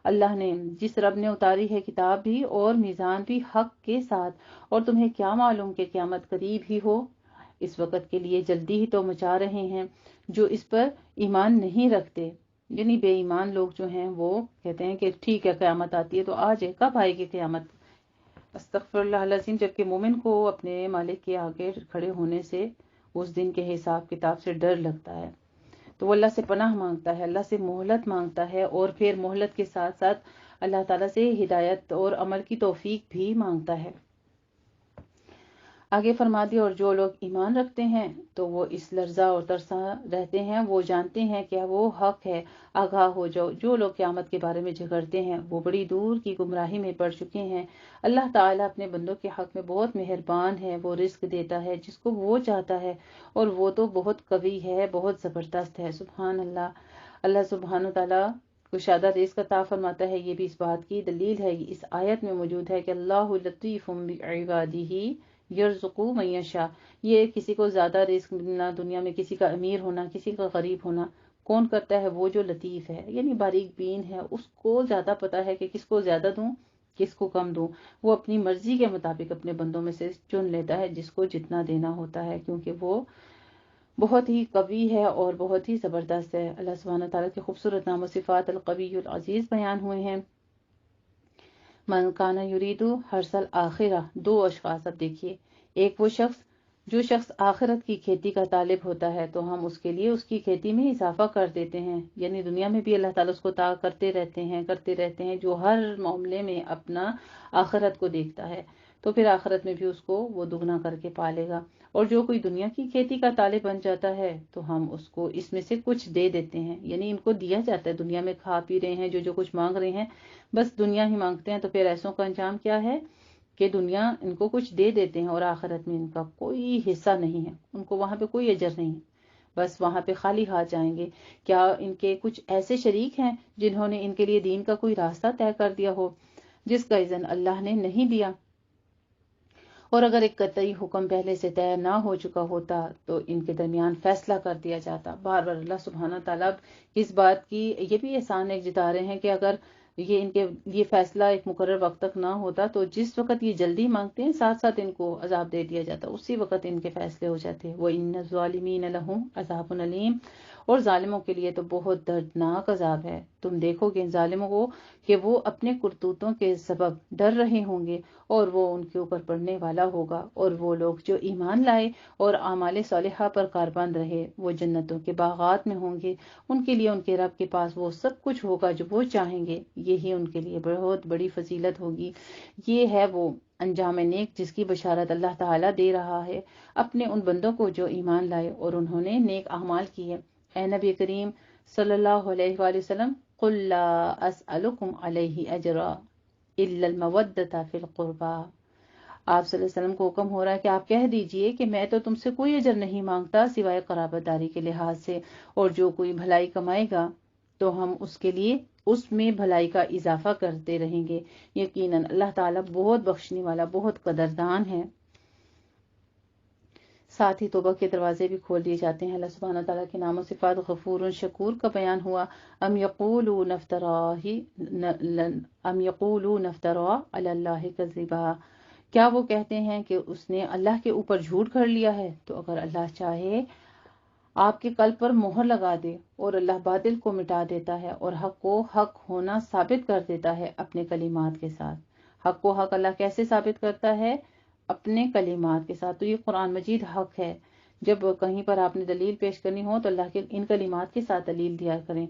اللہ نے، جس رب نے اتاری ہے کتاب بھی اور میزان بھی حق کے ساتھ. اور تمہیں کیا معلوم کہ قیامت قریب ہی ہو؟ اس وقت کے لیے جلدی ہی تو مچا رہے ہیں جو اس پر ایمان نہیں رکھتے. یعنی بے ایمان لوگ جو ہیں وہ کہتے ہیں کہ ٹھیک ہے قیامت آتی ہے تو آ جائے، کب آئے گی قیامت؟ استغفر اللہ العظیم. جبکہ مومن کو اپنے مالک کے آگے کھڑے ہونے سے اس دن کے حساب کتاب سے ڈر لگتا ہے، تو وہ اللہ سے پناہ مانگتا ہے، اللہ سے مہلت مانگتا ہے، اور پھر مہلت کے ساتھ ساتھ اللہ تعالیٰ سے ہدایت اور عمل کی توفیق بھی مانگتا ہے. آگے فرما دیا، اور جو لوگ ایمان رکھتے ہیں تو وہ اس لرزہ اور ترسا رہتے ہیں، وہ جانتے ہیں کہ وہ حق ہے. آگاہ ہو جاؤ، جو لوگ قیامت کے بارے میں جھگڑتے ہیں وہ بڑی دور کی گمراہی میں پڑ چکے ہیں. اللہ تعالیٰ اپنے بندوں کے حق میں بہت مہربان ہے، وہ رزق دیتا ہے جس کو وہ چاہتا ہے، اور وہ تو بہت قوی ہے، بہت زبردست ہے. سبحان اللہ. اللہ سبحانہ تعالیٰ کشادہ رزق عطا فرماتا ہے. یہ بھی اس بات کی دلیل ہے، اس آیت میں موجود ہے کہ اللہ لطیف بعبادہ یرزق من یشاء. یہ کسی کو زیادہ رزق ملنا، دنیا میں کسی کا امیر ہونا، کسی کا غریب ہونا کون کرتا ہے؟ وہ جو لطیف ہے، یعنی باریک بین ہے، اس کو زیادہ پتا ہے کہ کس کو زیادہ دوں کس کو کم دوں. وہ اپنی مرضی کے مطابق اپنے بندوں میں سے چن لیتا ہے جس کو جتنا دینا ہوتا ہے، کیونکہ وہ بہت ہی قوی ہے اور بہت ہی زبردست ہے. اللہ سبحانہ تعالیٰ کے خوبصورت نام و صفات القوی العزیز بیان ہوئے ہیں. من کان یرید حرث الآخرہ. دو اشخاص اب دیکھیے، ایک وہ شخص جو شخص آخرت کی کھیتی کا طالب ہوتا ہے تو ہم اس کے لیے اس کی کھیتی میں اضافہ کر دیتے ہیں، یعنی دنیا میں بھی اللہ تعالیٰ اس کو کرتے رہتے ہیں، جو ہر معاملے میں اپنا آخرت کو دیکھتا ہے تو پھر آخرت میں بھی اس کو وہ دگنا کر کے پالے گا۔ اور جو کوئی دنیا کی کھیتی کا طالب بن جاتا ہے تو ہم اس کو اس میں سے کچھ دے دیتے ہیں، یعنی ان کو دیا جاتا ہے، دنیا میں کھا پی رہے ہیں، جو کچھ مانگ رہے ہیں بس دنیا ہی مانگتے ہیں، تو پھر ایسوں کا انجام کیا ہے کہ دنیا ان کو کچھ دے دیتے ہیں اور آخرت میں ان کا کوئی حصہ نہیں ہے، ان کو وہاں پہ کوئی اجر نہیں ہے، بس وہاں پہ خالی ہاتھ جائیں گے۔ کیا ان کے کچھ ایسے شریک ہیں جنہوں نے ان کے لیے دین کا کوئی راستہ طے کر دیا ہو جس کا اذن اللہ نے نہیں دیا؟ اور اگر ایک قطعی حکم پہلے سے طے نہ ہو چکا ہوتا تو ان کے درمیان فیصلہ کر دیا جاتا۔ بار بار اللہ سبحانہ تعالیٰ اس بات کی یہ بھی احسان ایک جتا رہے ہیں کہ اگر یہ فیصلہ ایک مقرر وقت تک نہ ہوتا تو جس وقت یہ جلدی مانگتے ہیں ساتھ ساتھ ان کو عذاب دے دیا جاتا، اسی وقت ان کے فیصلے ہو جاتے۔ وَإِنَّ الظَّالِمِينَ لَهُمْ عَذَابٌ أَلِيمٌ، اور ظالموں کے لیے تو بہت دردناک عذاب ہے۔ تم دیکھو گے ان ظالموں کو کہ وہ اپنے کرتوتوں کے سبب ڈر رہے ہوں گے اور وہ ان کے اوپر پڑنے والا ہوگا، اور وہ لوگ جو ایمان لائے اور اعمال صالحہ پر کاربند رہے وہ جنتوں کے باغات میں ہوں گے، ان کے لیے ان کے رب کے پاس وہ سب کچھ ہوگا جو وہ چاہیں گے، یہی ان کے لیے بہت بڑی فضیلت ہوگی۔ یہ ہے وہ انجام نیک جس کی بشارت اللہ تعالیٰ دے رہا ہے اپنے ان بندوں کو جو ایمان لائے اور انہوں نے نیک اعمال کیے۔ اے نبی کریم صلی اللہ علیہ وآلہ وسلم، قل لا اسألکم علیہ اجرا الا المودۃ فی القربى، آپ صلی اللہ علیہ وسلم کو حکم ہو رہا ہے کہ آپ کہہ دیجئے کہ میں تو تم سے کوئی اجر نہیں مانگتا سوائے قرابت داری کے لحاظ سے، اور جو کوئی بھلائی کمائے گا تو ہم اس کے لیے اس میں بھلائی کا اضافہ کرتے رہیں گے، یقیناً اللہ تعالیٰ بہت بخشنے والا، بہت قدردان ہے۔ ساتھ ہی توبہ کے دروازے بھی کھول دیے جاتے ہیں۔ اللہ سبحانہ تعالیٰ کے نام و صفات غفور شکور کا بیان ہوا۔ ام یقولون افترا علی اللہ کذبا، کیا وہ کہتے ہیں کہ اس نے اللہ کے اوپر جھوٹ گھڑ لیا ہے؟ تو اگر اللہ چاہے آپ کے قلب پر مہر لگا دے اور اللہ باطل کو مٹا دیتا ہے اور حق کو حق ہونا ثابت کر دیتا ہے اپنے کلمات کے ساتھ۔ حق کو حق اللہ کیسے ثابت کرتا ہے؟ اپنے کلمات کے ساتھ۔ تو یہ قرآن مجید حق ہے، جب کہیں پر آپ نے دلیل پیش کرنی ہو تو اللہ کے ان کلمات کے ساتھ دلیل دیا کریں۔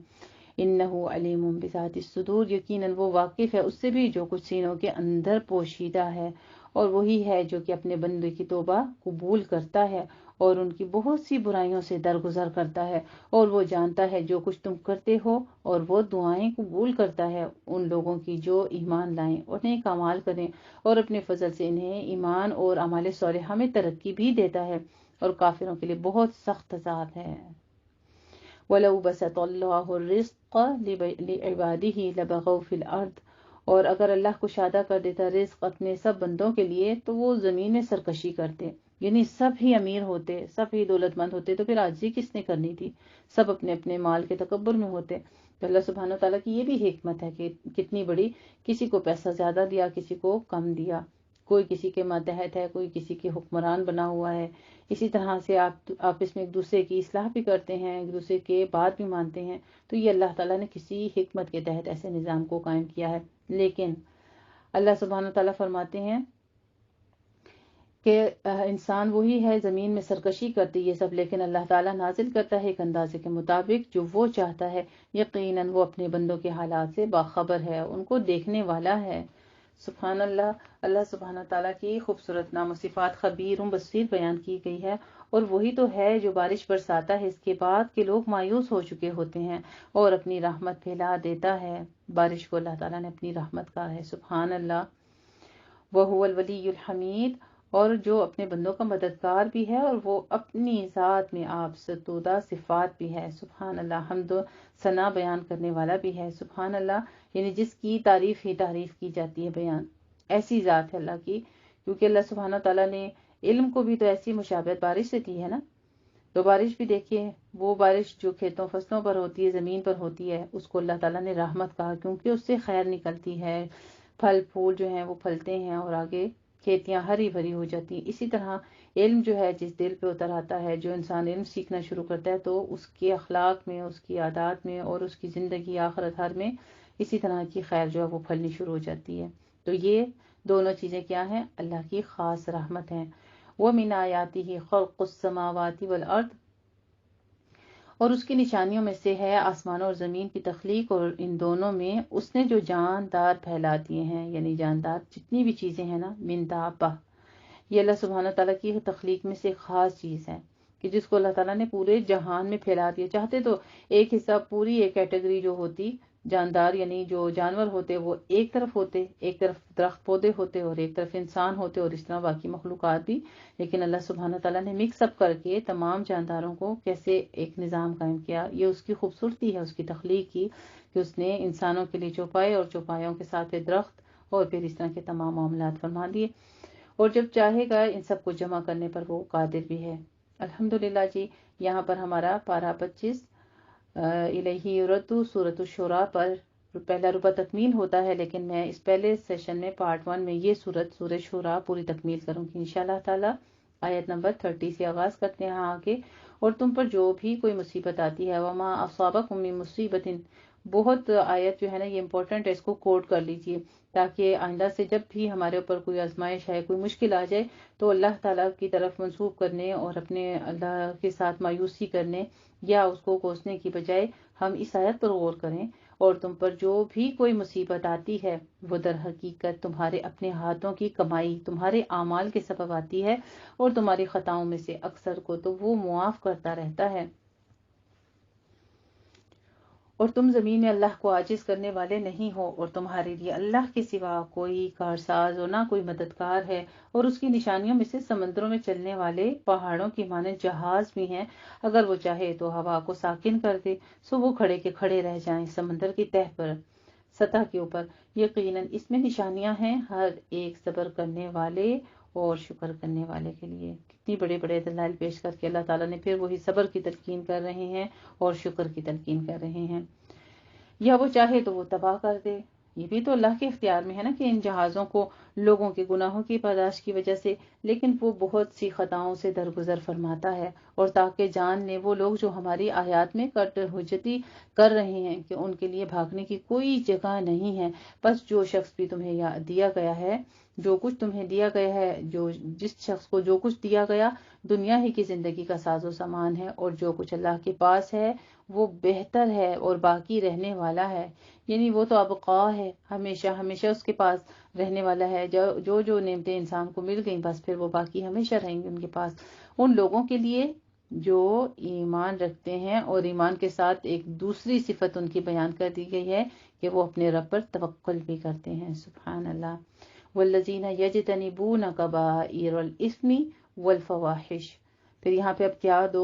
انہ علیم بذات الصدور، یقیناً وہ واقف ہے اس سے بھی جو کچھ سینوں کے اندر پوشیدہ ہے، اور وہی ہے جو کہ اپنے بندے کی توبہ قبول کرتا ہے اور ان کی بہت سی برائیوں سے درگزر کرتا ہے، اور وہ جانتا ہے جو کچھ تم کرتے ہو، اور وہ دعائیں قبول کرتا ہے ان لوگوں کی جو ایمان لائیں اور نیک اعمال کریں، اور اپنے فضل سے انہیں ایمان اور اعمال صالحہ میں ترقی بھی دیتا ہے، اور کافروں کے لیے بہت سخت عذاب ہے۔ وَلَوْ بَسَطَ اللَّهُ الرِّزْقَ لِعِبَادِهِ لَبَغَوْا فِي الْأَرْضِ، اور اگر اللہ کشادہ کر دیتا رزق اپنے سب بندوں کے لیے تو وہ زمین میں سرکشی کرتے، یعنی سب ہی امیر ہوتے، سب ہی دولت مند ہوتے تو پھر عاجزی کس نے کرنی تھی، سب اپنے اپنے مال کے تکبر میں ہوتے۔ تو اللہ سبحانہ تعالیٰ کی یہ بھی حکمت ہے کہ کتنی بڑی، کسی کو پیسہ زیادہ دیا، کسی کو کم دیا، کوئی کسی کے ماتحت ہے، کوئی کسی کے حکمران بنا ہوا ہے، اسی طرح سے آپ آپس میں ایک دوسرے کی اصلاح بھی کرتے ہیں، ایک دوسرے کے بات بھی مانتے ہیں، تو یہ اللہ تعالیٰ نے کسی حکمت کے تحت ایسے نظام کو قائم کیا ہے۔ لیکن اللہ سبحانہ تعالیٰ فرماتے ہیں کہ انسان وہی ہے زمین میں سرکشی کرتی یہ سب، لیکن اللہ تعالیٰ نازل کرتا ہے ایک اندازے کے مطابق جو وہ چاہتا ہے، یقیناً وہ اپنے بندوں کے حالات سے باخبر ہے، ان کو دیکھنے والا ہے۔ سبحان اللہ، اللہ سبحانہ تعالیٰ کی خوبصورت نام و صفات خبیر بصیر بیان کی گئی ہے، اور وہی تو ہے جو بارش برساتا ہے اس کے بعد کہ لوگ مایوس ہو چکے ہوتے ہیں اور اپنی رحمت پھیلا دیتا ہے۔ بارش کو اللہ تعالیٰ نے اپنی رحمت کہا ہے، سبحان اللہ۔ وَهُوَ الْوَلِيُّ الْحَمِيدُ، اور جو اپنے بندوں کا مددگار بھی ہے اور وہ اپنی ذات میں آپ ستودہ صفات بھی ہے، سبحان اللہ، حمد و ثنا بیان کرنے والا بھی ہے، سبحان اللہ، یعنی جس کی تعریف ہی تعریف کی جاتی ہے بیان، ایسی ذات ہے اللہ کی، کیونکہ اللہ سبحانہ تعالیٰ نے علم کو بھی تو ایسی مشابہت بارش سے کی ہے نا۔ تو بارش بھی دیکھیے، وہ بارش جو کھیتوں فصلوں پر ہوتی ہے، زمین پر ہوتی ہے، اس کو اللہ تعالیٰ نے رحمت کہا، کیونکہ اس سے خیر نکلتی ہے، پھل پھول جو ہیں وہ پھلتے ہیں اور آگے کھیتیاں ہری بھری ہو جاتی ہیں۔ اسی طرح علم جو ہے جس دل پہ اتر آتا ہے، جو انسان علم سیکھنا شروع کرتا ہے تو اس کے اخلاق میں، اس کی عادات میں اور اس کی زندگی آخرت ہر میں اسی طرح کی خیر جو ہے وہ پھلنی شروع ہو جاتی ہے۔ تو یہ دونوں چیزیں کیا ہیں؟ اللہ کی خاص رحمت ہیں، وَمِنْ آیَاتِهِ خَلْقُ السَّمَاوَاتِ وَالْأَرْضِ، اور اس کی نشانیوں میں سے ہے آسمانوں اور زمین کی تخلیق، اور ان دونوں میں اس نے جو جاندار پھیلا دیے ہیں، یعنی جاندار جتنی بھی چیزیں ہیں نا، من دابہ، یہ اللہ سبحانہ تعالیٰ کی تخلیق میں سے ایک خاص چیز ہے کہ جس کو اللہ تعالیٰ نے پورے جہان میں پھیلا دیا۔ چاہتے تو ایک حصہ پوری ایک کیٹیگری جو ہوتی جاندار، یعنی جو جانور ہوتے وہ ایک طرف ہوتے، ایک طرف درخت پودے ہوتے اور ایک طرف انسان ہوتے، اور اس طرح باقی مخلوقات بھی، لیکن اللہ سبحانہ تعالیٰ نے مکس اپ کر کے تمام جانداروں کو کیسے ایک نظام قائم کیا۔ یہ اس کی خوبصورتی ہے اس کی تخلیق کی، کہ اس نے انسانوں کے لیے چوپائے اور چوپایوں کے ساتھ درخت اور پھر اس طرح کے تمام معاملات فرما دیے، اور جب چاہے گا ان سب کو جمع کرنے پر وہ قادر بھی ہے۔ الحمدللہ جی، یہاں پر ہمارا پارہ 25 الیہ یرد سورۃ الشورى پر پہلا ربع تکمیل ہوتا ہے، لیکن میں اس پہلے سیشن میں پارٹ 1 میں یہ سورۃ شورى پوری تکمیل کروں گی انشاءاللہ تعالی۔ آیت نمبر 30 سے آغاز کرتے ہیں آگے۔ اور تم پر جو بھی کوئی مصیبت آتی ہے، وما اصابکم من مصیبت، بہت آیت جو ہے نا یہ امپورٹنٹ ہے، اس کو کوٹ کر لیجئے تاکہ آئندہ سے جب بھی ہمارے اوپر کوئی آزمائش ہے، کوئی مشکل آ جائے تو اللہ تعالیٰ کی طرف منسوب کرنے اور اپنے اللہ کے ساتھ مایوسی کرنے یا اس کو کوسنے کی بجائے ہم اس آیت پر غور کریں۔ اور تم پر جو بھی کوئی مصیبت آتی ہے وہ در حقیقت تمہارے اپنے ہاتھوں کی کمائی، تمہارے اعمال کے سبب آتی ہے، اور تمہاری خطاؤں میں سے اکثر کو تو وہ معاف کرتا رہتا ہے۔ اور تم زمین میں اللہ کو عاجز کرنے والے نہیں ہو، اور تمہارے لیے اللہ کے سوا کوئی کارساز اور نہ کوئی مددگار ہے، اور اس کی نشانیوں میں سے سمندروں میں چلنے والے پہاڑوں کی مانند جہاز بھی ہیں، اگر وہ چاہے تو ہوا کو ساکن کر دے سو وہ کھڑے کے کھڑے رہ جائیں سمندر کی تہ پر، سطح کے اوپر۔ یقیناً اس میں نشانیاں ہیں ہر ایک صبر کرنے والے اور شکر کرنے والے کے لیے۔ کتنی بڑے بڑے دلائل پیش کر کے اللہ تعالیٰ نے پھر وہی صبر کی تلقین کر رہے ہیں اور شکر کی تلقین کر رہے ہیں۔ یا وہ چاہے تو وہ تباہ کر دے، یہ بھی تو اللہ کے اختیار میں ہے نا کہ ان جہازوں کو لوگوں کے گناہوں کی پاداش کی وجہ سے، لیکن وہ بہت سی خطاؤں سے درگزر فرماتا ہے، اور تاکہ جان لے وہ لوگ جو ہماری آیات میں کٹر حجتی کر رہے ہیں کہ ان کے لیے بھاگنے کی کوئی جگہ نہیں ہے۔ بس جو شخص بھی تمہیں دیا گیا ہے، جو کچھ تمہیں دیا گیا ہے، جس شخص کو جو کچھ دیا گیا دنیا ہی کی زندگی کا ساز و سامان ہے، اور جو کچھ اللہ کے پاس ہے وہ بہتر ہے اور باقی رہنے والا ہے، یعنی وہ تو ابقا ہے، ہمیشہ ہمیشہ اس کے پاس رہنے والا ہے۔ جو نعمتیں انسان کو مل گئیں بس پھر وہ باقی ہمیشہ رہیں گی ان کے پاس، ان لوگوں کے لیے جو ایمان رکھتے ہیں، اور ایمان کے ساتھ ایک دوسری صفت ان کی بیان کر دی گئی ہے کہ وہ اپنے رب پر توکل بھی کرتے ہیں۔ سبحان اللہ۔ والذین یجتنبون کبائر الاثم والفواحش، پھر یہاں پہ اب کیا دو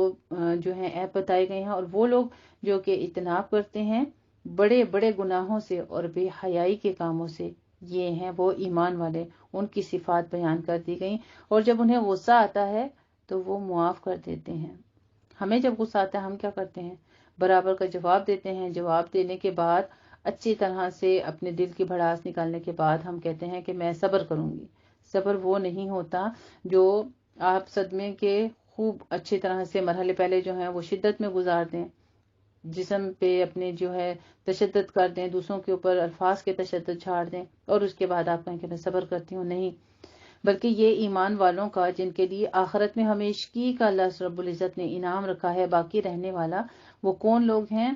جو ہیں ایپ بتائے گئے ہیں، اور وہ لوگ جو کہ اجتناب کرتے ہیں بڑے بڑے گناہوں سے اور بے حیائی کے کاموں سے، یہ ہیں وہ ایمان والے، ان کی صفات بیان کر دی گئیں۔ اور جب انہیں غصہ آتا ہے تو وہ معاف کر دیتے ہیں۔ ہمیں جب غصہ آتا ہے ہم کیا کرتے ہیں؟ برابر کا جواب دیتے ہیں، جواب دینے کے بعد اچھی طرح سے اپنے دل کی بھڑاس نکالنے کے بعد ہم کہتے ہیں کہ میں صبر کروں گی۔ صبر وہ نہیں ہوتا جو آپ صدمے کے خوب اچھی طرح سے مرحلے پہلے جو ہیں وہ شدت میں گزار دیں، جسم پہ اپنے جو ہے تشدد کر دیں، دوسروں کے اوپر الفاظ کے تشدد چھاڑ دیں، اور اس کے بعد آپ کہیں کہ میں صبر کرتی ہوں، نہیں، بلکہ یہ ایمان والوں کا جن کے لیے آخرت میں ہمیشگی کا اللہ رب العزت نے انعام رکھا ہے باقی رہنے والا، وہ کون لوگ ہیں؟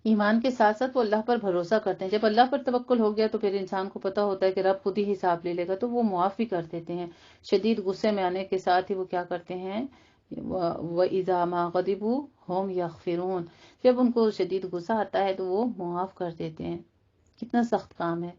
ایمان کے ساتھ ساتھ وہ اللہ پر بھروسہ کرتے ہیں۔ جب اللہ پر توکل ہو گیا تو پھر انسان کو پتا ہوتا ہے کہ رب خود ہی حساب لے لے گا، تو وہ معاف بھی کر دیتے ہیں۔ شدید غصے میں آنے کے ساتھ ہی وہ کیا کرتے ہیں؟ وَإِذَا مَا غَضِبُوا هُمْ يَغْفِرُونَ، جب ان کو شدید غصہ آتا ہے تو وہ معاف کر دیتے ہیں۔ کتنا سخت کام ہے،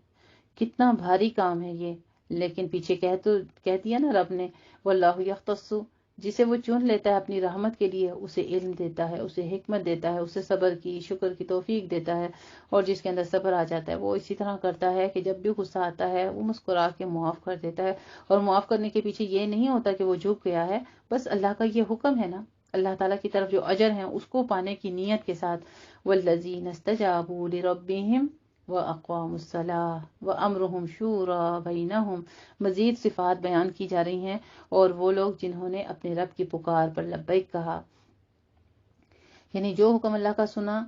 کتنا بھاری کام ہے یہ، لیکن پیچھے کہہ دیا نا رب نے، وَاللَّهُ يَخْتَصُّ، جسے وہ چن لیتا ہے اپنی رحمت کے لیے، اسے علم دیتا ہے، اسے حکمت دیتا ہے، اسے صبر کی شکر کی توفیق دیتا ہے، اور جس کے اندر صبر آ جاتا ہے وہ اسی طرح کرتا ہے کہ جب بھی غصہ آتا ہے وہ مسکرا کے معاف کر دیتا ہے۔ اور معاف کرنے کے پیچھے یہ نہیں ہوتا کہ وہ جھک گیا ہے، بس اللہ کا یہ حکم ہے نا، اللہ تعالیٰ کی طرف جو اجر ہیں اس کو پانے کی نیت کے ساتھ۔ والذین استجابوا لربہم وَأَقَامُوا الصَّلَاةَ وَأَمْرُهُمْ شُورَىٰ بَيْنَهُمْ، مزید صفات بیان کی جا رہی ہیں، اور وہ لوگ جنہوں نے اپنے رب کی پکار پر لبیک کہا، یعنی جو حکم اللہ کا سنا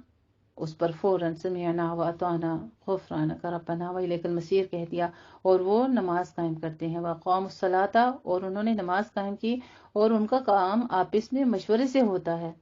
اس پر فوراً سمعنا و اطعنا غفرانک ربنا و الیک المصیر کہہ دیا، اور وہ نماز قائم کرتے ہیں۔ واقاموا الصلاۃ، اور انہوں نے نماز قائم کی، اور ان کا کام آپس میں مشورے سے ہوتا ہے۔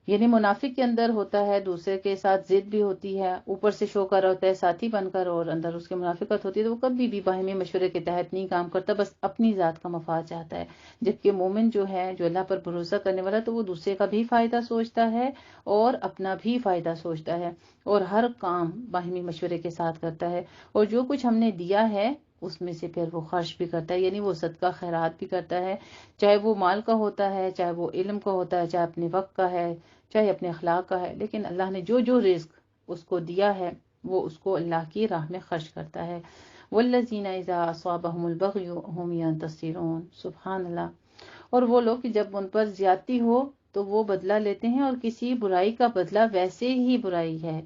یعنی منافق کے اندر ہوتا ہے دوسرے کے ساتھ ضد بھی ہوتی ہے، اوپر سے شو کر رہا ہوتا ہے ساتھی بن کر، اور اندر اس کے منافقت ہوتی ہے، تو وہ کبھی بھی باہمی مشورے کے تحت نہیں کام کرتا، بس اپنی ذات کا مفاد چاہتا ہے۔ جبکہ مومن جو ہے، جو اللہ پر بھروسہ کرنے والا، تو وہ دوسرے کا بھی فائدہ سوچتا ہے اور اپنا بھی فائدہ سوچتا ہے، اور ہر کام باہمی مشورے کے ساتھ کرتا ہے، اور جو کچھ ہم نے دیا ہے اس میں سے پھر وہ خرچ بھی کرتا ہے، یعنی وہ صدقہ خیرات بھی کرتا ہے، چاہے وہ مال کا ہوتا ہے، چاہے وہ علم کا ہوتا ہے، چاہے اپنے وقت کا ہے، چاہے اپنے اخلاق کا ہے، لیکن اللہ نے جو جو رزق اس کو دیا ہے وہ اس کو اللہ کی راہ میں خرچ کرتا ہے۔ والذین اذا اصابهم البغی هم ینتصرون، سبحان اللہ۔ اور وہ لوگ کہ جب ان پر زیادتی ہو تو وہ بدلہ لیتے ہیں، اور کسی برائی کا بدلہ ویسے ہی برائی ہے،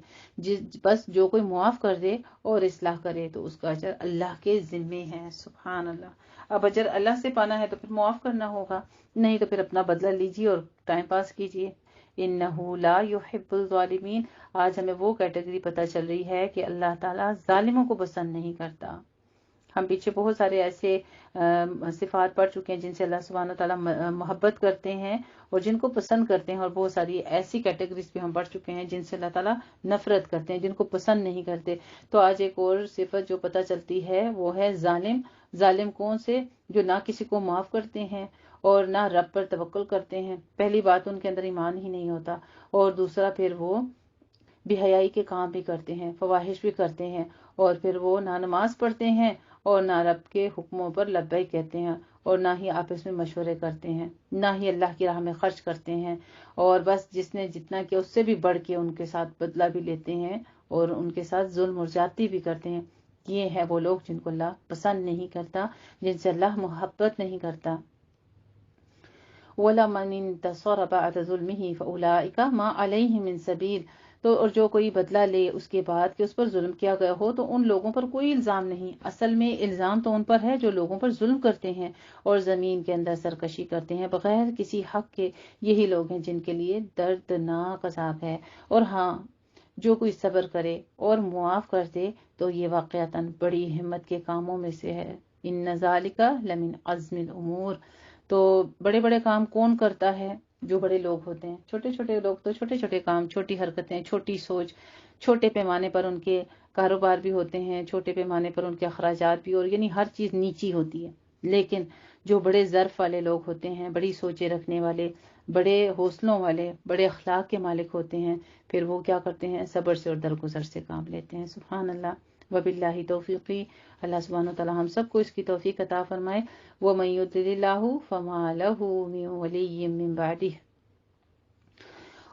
بس جو کوئی معاف کر دے اور اصلاح کرے تو اس کا اجر اللہ کے ذمے ہے، سبحان اللہ۔ اب اجر اللہ سے پانا ہے تو پھر معاف کرنا ہوگا، نہیں تو پھر اپنا بدلہ لیجیے اور ٹائم پاس کیجیے۔ انہ لا یحب الظالمین، آج ہمیں وہ کیٹیگری پتہ چل رہی ہے کہ اللہ تعالیٰ ظالموں کو پسند نہیں کرتا۔ ہم پیچھے بہت سارے ایسے صفات پڑھ چکے ہیں جن سے اللہ سبحانہ تعالیٰ محبت کرتے ہیں اور جن کو پسند کرتے ہیں، اور بہت ساری ایسی کیٹیگریز بھی ہم پڑھ چکے ہیں جن سے اللہ تعالیٰ نفرت کرتے ہیں، جن کو پسند نہیں کرتے۔ تو آج ایک اور صفت جو پتہ چلتی ہے وہ ہے ظالم۔ ظالم کون سے؟ جو نہ کسی کو معاف کرتے ہیں اور نہ رب پر توکل کرتے ہیں۔ پہلی بات ان کے اندر ایمان ہی نہیں ہوتا، اور دوسرا پھر وہ بے حیائی کے کام بھی کرتے ہیں، فواحش بھی کرتے ہیں، اور پھر وہ نہ نماز پڑھتے ہیں اور نہ رب کے حکموں پر لبیک کہتے ہیں، اور نہ ہی آپس میں مشورے کرتے ہیں، نہ ہی اللہ کی راہ میں خرچ کرتے ہیں، اور بس جس نے جتنا کیا اس سے بھی بڑھ کے ان کے ساتھ بدلہ بھی لیتے ہیں اور ان کے ساتھ ظلم اور زیادتی بھی کرتے ہیں۔ یہ ہے وہ لوگ جن کو اللہ پسند نہیں کرتا، جن سے اللہ محبت نہیں کرتا۔ وَلَمَنِ انتَصَرَ بَعْدَ ظُلْمِهِ فَأُولَٰئِكَ مَا عَلَيْهِم مِّن سَبِيلٍ، تو اور جو کوئی بدلہ لے اس کے بعد کہ اس پر ظلم کیا گیا ہو تو ان لوگوں پر کوئی الزام نہیں۔ اصل میں الزام تو ان پر ہے جو لوگوں پر ظلم کرتے ہیں اور زمین کے اندر سرکشی کرتے ہیں بغیر کسی حق کے، یہی لوگ ہیں جن کے لیے دردناک عذاب ہے۔ اور ہاں، جو کوئی صبر کرے اور معاف کر دے تو یہ واقعتاً بڑی ہمت کے کاموں میں سے ہے۔ ان ذالک لمن عزم الامور، تو بڑے بڑے کام کون کرتا ہے؟ جو بڑے لوگ ہوتے ہیں۔ چھوٹے چھوٹے لوگ تو چھوٹے چھوٹے کام، چھوٹی حرکتیں، چھوٹی سوچ، چھوٹے پیمانے پر ان کے کاروبار بھی ہوتے ہیں، چھوٹے پیمانے پر ان کے اخراجات بھی، اور یعنی ہر چیز نیچی ہوتی ہے۔ لیکن جو بڑے ظرف والے لوگ ہوتے ہیں، بڑی سوچیں رکھنے والے، بڑے حوصلوں والے، بڑے اخلاق کے مالک ہوتے ہیں، پھر وہ کیا کرتے ہیں؟ صبر سے اور درگزر سے کام لیتے ہیں، سبحان اللہ۔ وباللہ توفیقی، اللہ سبحانہ وتعالی ہم سب کو اس کی توفیق عطا فرمائے۔ وَمَن يُضْلِلِ اللَّهُ فَمَا لَهُ مِن وَلِيٍّ مِّن بَعْدِهِ،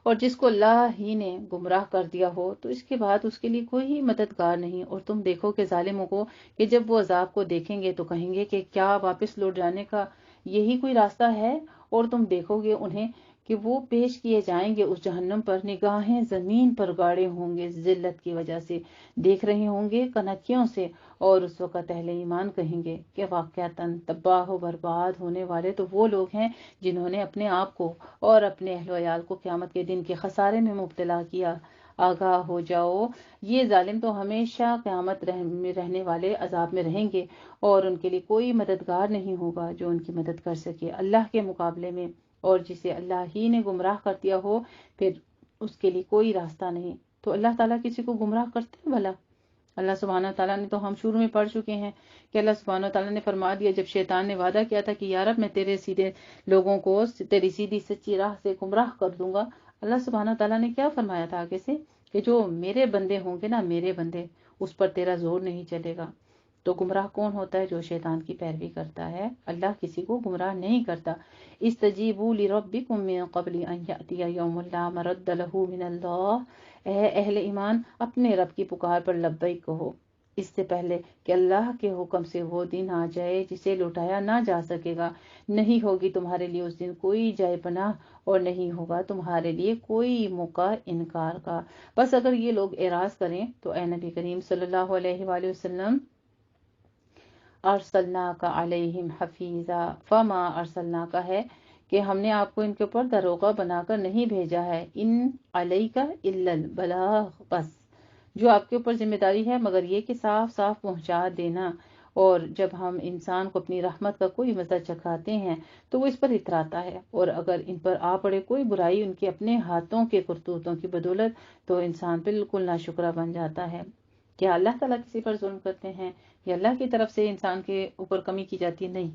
اور جس کو اللہ ہی نے گمراہ کر دیا ہو تو اس کے بعد اس کے لیے کوئی مددگار نہیں۔ اور تم دیکھو کہ ظالموں کو کہ جب وہ عذاب کو دیکھیں گے تو کہیں گے کہ کیا واپس لوٹ جانے کا یہی کوئی راستہ ہے؟ اور تم دیکھو گے انہیں کہ وہ پیش کیے جائیں گے اس جہنم پر، نگاہیں زمین پر گاڑے ہوں گے ذلت کی وجہ سے، دیکھ رہے ہوں گے کنکیوں سے، اور اس وقت اہل ایمان کہیں گے کہ واقعتاً تباہ و برباد ہونے والے تو وہ لوگ ہیں جنہوں نے اپنے آپ کو اور اپنے اہل و عیال کو قیامت کے دن کے خسارے میں مبتلا کیا۔ آگاہ ہو جاؤ، یہ ظالم تو ہمیشہ قیامت میں رہنے والے عذاب میں رہیں گے، اور ان کے لیے کوئی مددگار نہیں ہوگا جو ان کی مدد کر سکے اللہ کے مقابلے میں۔ اور جسے اللہ ہی نے گمراہ کر دیا ہو پھر اس کے لیے کوئی راستہ نہیں۔ تو اللہ تعالیٰ کسی کو گمراہ کرتے ہیں بھلا؟ اللہ سبحانہ تعالیٰ نے تو ہم شروع میں پڑھ چکے ہیں کہ اللہ سبحانہ تعالیٰ نے فرما دیا جب شیطان نے وعدہ کیا تھا کہ یا رب میں تیرے سیدھے لوگوں کو تیری سیدھی سچی راہ سے گمراہ کر دوں گا، اللہ سبحانہ تعالیٰ نے کیا فرمایا تھا آگے سے کہ جو میرے بندے ہوں گے نا، میرے بندے، اس پر تیرا زور نہیں چلے گا۔ تو گمراہ کون ہوتا ہے؟ جو شیطان کی پیروی کرتا ہے، اللہ کسی کو گمراہ نہیں کرتا۔ استجیبوا لربکم من قبل ان یأتی یوم لا مرد له من اللہ، اے اہل ایمان اپنے رب کی پکار پر لبیک کہو، اس سے پہلے کہ اللہ کے حکم سے وہ دن آ جائے جسے لوٹایا نہ جا سکے گا، نہیں ہوگی تمہارے لیے اس دن کوئی جائے پناہ اور نہیں ہوگا تمہارے لیے کوئی موقع انکار کا۔ بس اگر یہ لوگ اعراض کریں تو اے نبی کریم صلی اللہ علیہ وآلہ وسلم، ارسلناک علیہم حفیظا، فما ارسلناک ہے کہ ہم نے آپ کو ان کے اوپر داروغہ بنا کر نہیں بھیجا ہے، ان علیک الا البلاغ، بس جو آپ کے اوپر ذمہ داری ہے مگر یہ کہ صاف صاف پہنچا دینا۔ اور جب ہم انسان کو اپنی رحمت کا کوئی مزہ چکھاتے ہیں تو وہ اس پر اتراتا ہے، اور اگر ان پر آ پڑے کوئی برائی ان کے اپنے ہاتھوں کے کرتوتوں کی بدولت تو انسان بالکل ناشکرا بن جاتا ہے۔ کیا اللہ تعالیٰ کسی پر ظلم کرتے ہیں یا اللہ کی طرف سے انسان کے اوپر کمی کی جاتی ہے؟ نہیں،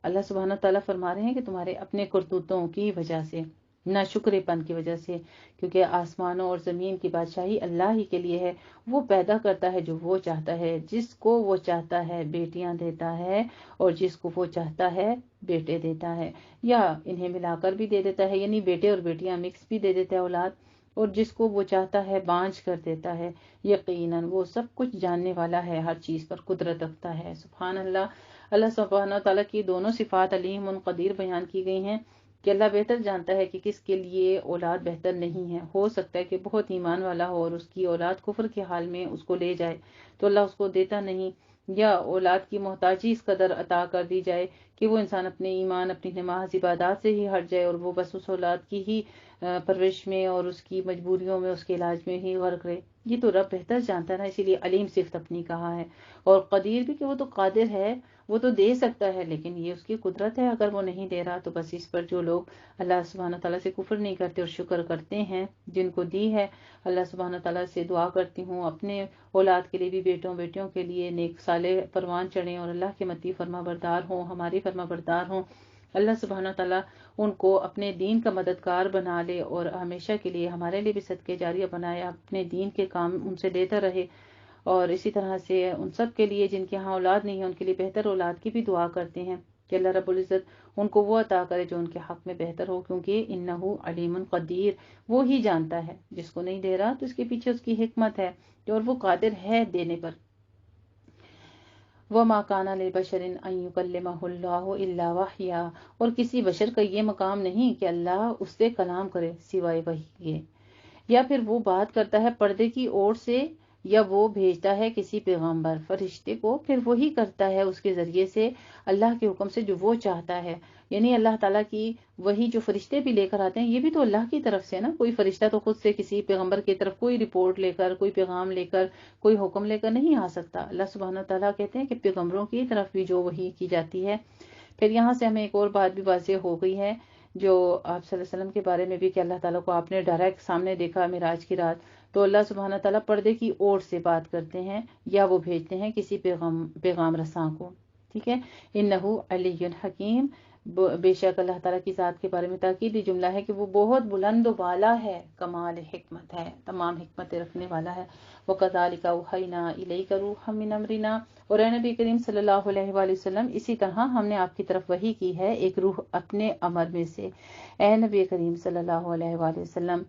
اللہ سبحانہ تعالیٰ فرما رہے ہیں کہ تمہارے اپنے کرتوتوں کی وجہ سے، ناشکرے پن کی وجہ سے، کیونکہ آسمانوں اور زمین کی بادشاہی اللہ ہی کے لیے ہے۔ وہ پیدا کرتا ہے جو وہ چاہتا ہے، جس کو وہ چاہتا ہے بیٹیاں دیتا ہے، اور جس کو وہ چاہتا ہے بیٹے دیتا ہے، یا انہیں ملا کر بھی دے دیتا ہے، یعنی بیٹے اور بیٹیاں مکس بھی دے دیتا ہے اولاد، اور جس کو وہ چاہتا ہے بانجھ کر دیتا ہے۔ یقیناً وہ سب کچھ جاننے والا ہے، ہر چیز پر قدرت رکھتا ہے۔ سبحان اللہ۔ اللہ سبحانہ تعالیٰ کی دونوں صفات علیم قدیر بیان کی گئی ہیں کہ اللہ بہتر جانتا ہے کہ کس کے لیے اولاد بہتر نہیں ہے۔ ہو سکتا ہے کہ بہت ایمان والا ہو اور اس کی اولاد کفر کے حال میں اس کو لے جائے تو اللہ اس کو دیتا نہیں، یا اولاد کی محتاجی اس قدر عطا کر دی جائے کہ وہ انسان اپنے ایمان، اپنی نماز، عبادات سے ہی ہٹ جائے اور وہ بس اس اولاد کی ہی پرورش میں اور اس کی مجبوریوں میں، اس کے علاج میں ہی غرق رہے۔ یہ تو رب بہتر جانتا ہے نا، اسی لیے علیم صفت اپنی کہا ہے، اور قدیر بھی کہ وہ تو قادر ہے، وہ تو دے سکتا ہے، لیکن یہ اس کی قدرت ہے، اگر وہ نہیں دے رہا تو بس اس پر جو لوگ اللہ سبحانہ تعالیٰ سے کفر نہیں کرتے اور شکر کرتے ہیں جن کو دی ہے۔ اللہ سبحانہ تعالیٰ سے دعا کرتی ہوں اپنے اولاد کے لیے بھی، بیٹوں بیٹیوں کے لیے نیک صالح پروان چڑھیں اور اللہ کے متی فرما بردار ہوں، ہماری فرما بردار ہوں۔ اللہ سبحانہ تعالیٰ ان کو اپنے دین کا مددگار بنا لے اور ہمیشہ کے لیے ہمارے لیے بھی صدقے جاریہ بنائے، اپنے دین کے کام ان سے لیتا رہے۔ اور اسی طرح سے ان سب کے لیے جن کے ہاں اولاد نہیں ہے ان کے لیے بہتر اولاد کی بھی دعا کرتے ہیں کہ اللہ رب العزت ان کو وہ عطا کرے جو ان کے حق میں بہتر ہو، کیونکہ انہ علیم قدیر، وہ ہی جانتا ہے۔ جس کو نہیں دے رہا تو اس کے پیچھے اس کی حکمت ہے، اور وہ قادر ہے دینے پر۔ وَمَا كَانَ لِبَشَرٍ أَن يُكَلِّمَهُ اللَّهُ إِلَّا وَحْيًا، اور کسی بشر کا یہ مقام نہیں کہ اللہ اس سے کلام کرے سوائے وحی کے، یا پھر وہ بات کرتا ہے پردے کی اوٹ سے، یا وہ بھیجتا ہے کسی پیغمبر فرشتے کو، پھر وہی کرتا ہے اس کے ذریعے سے اللہ کے حکم سے جو وہ چاہتا ہے۔ یعنی اللہ تعالیٰ کی وہی جو فرشتے بھی لے کر آتے ہیں یہ بھی تو اللہ کی طرف سے نا، کوئی فرشتہ تو خود سے کسی پیغمبر کی طرف کوئی رپورٹ لے کر، کوئی پیغام لے کر، کوئی حکم لے کر نہیں آ سکتا۔ اللہ سبحانہ تعالیٰ کہتے ہیں کہ پیغمبروں کی طرف بھی جو وحی کی جاتی ہے۔ پھر یہاں سے ہمیں ایک اور بات بھی واضح ہو گئی ہے جو آپ صلی اللہ علیہ وسلم کے بارے میں بھی، کہ اللہ تعالیٰ کو آپ نے ڈائریکٹ سامنے دیکھا معراج کی رات، تو اللہ سبحانہ تعالیٰ پردے کی اوٹ سے بات کرتے ہیں یا وہ بھیجتے ہیں کسی پیغام رساں کو، ٹھیک ہے۔ انہ علی حکیم، بے شک اللہ تعالیٰ کی ذات کے بارے میں تاکیدی جملہ ہے کہ وہ بہت بلند و بالا ہے، کمال حکمت ہے، تمام حکمتیں رکھنے والا ہے۔ وَكَذَلِكَ أَوْحَيْنَا إِلَيْكَ رُوحًا مِّنْ أَمْرِنَا، اور اے نبی کریم صلی اللہ علیہ وآلہ وسلم اسی طرح ہم نے آپ کی طرف وحی کی ہے ایک روح اپنے امر میں سے۔ اے نبی کریم صلی اللہ علیہ وآلہ وسلم،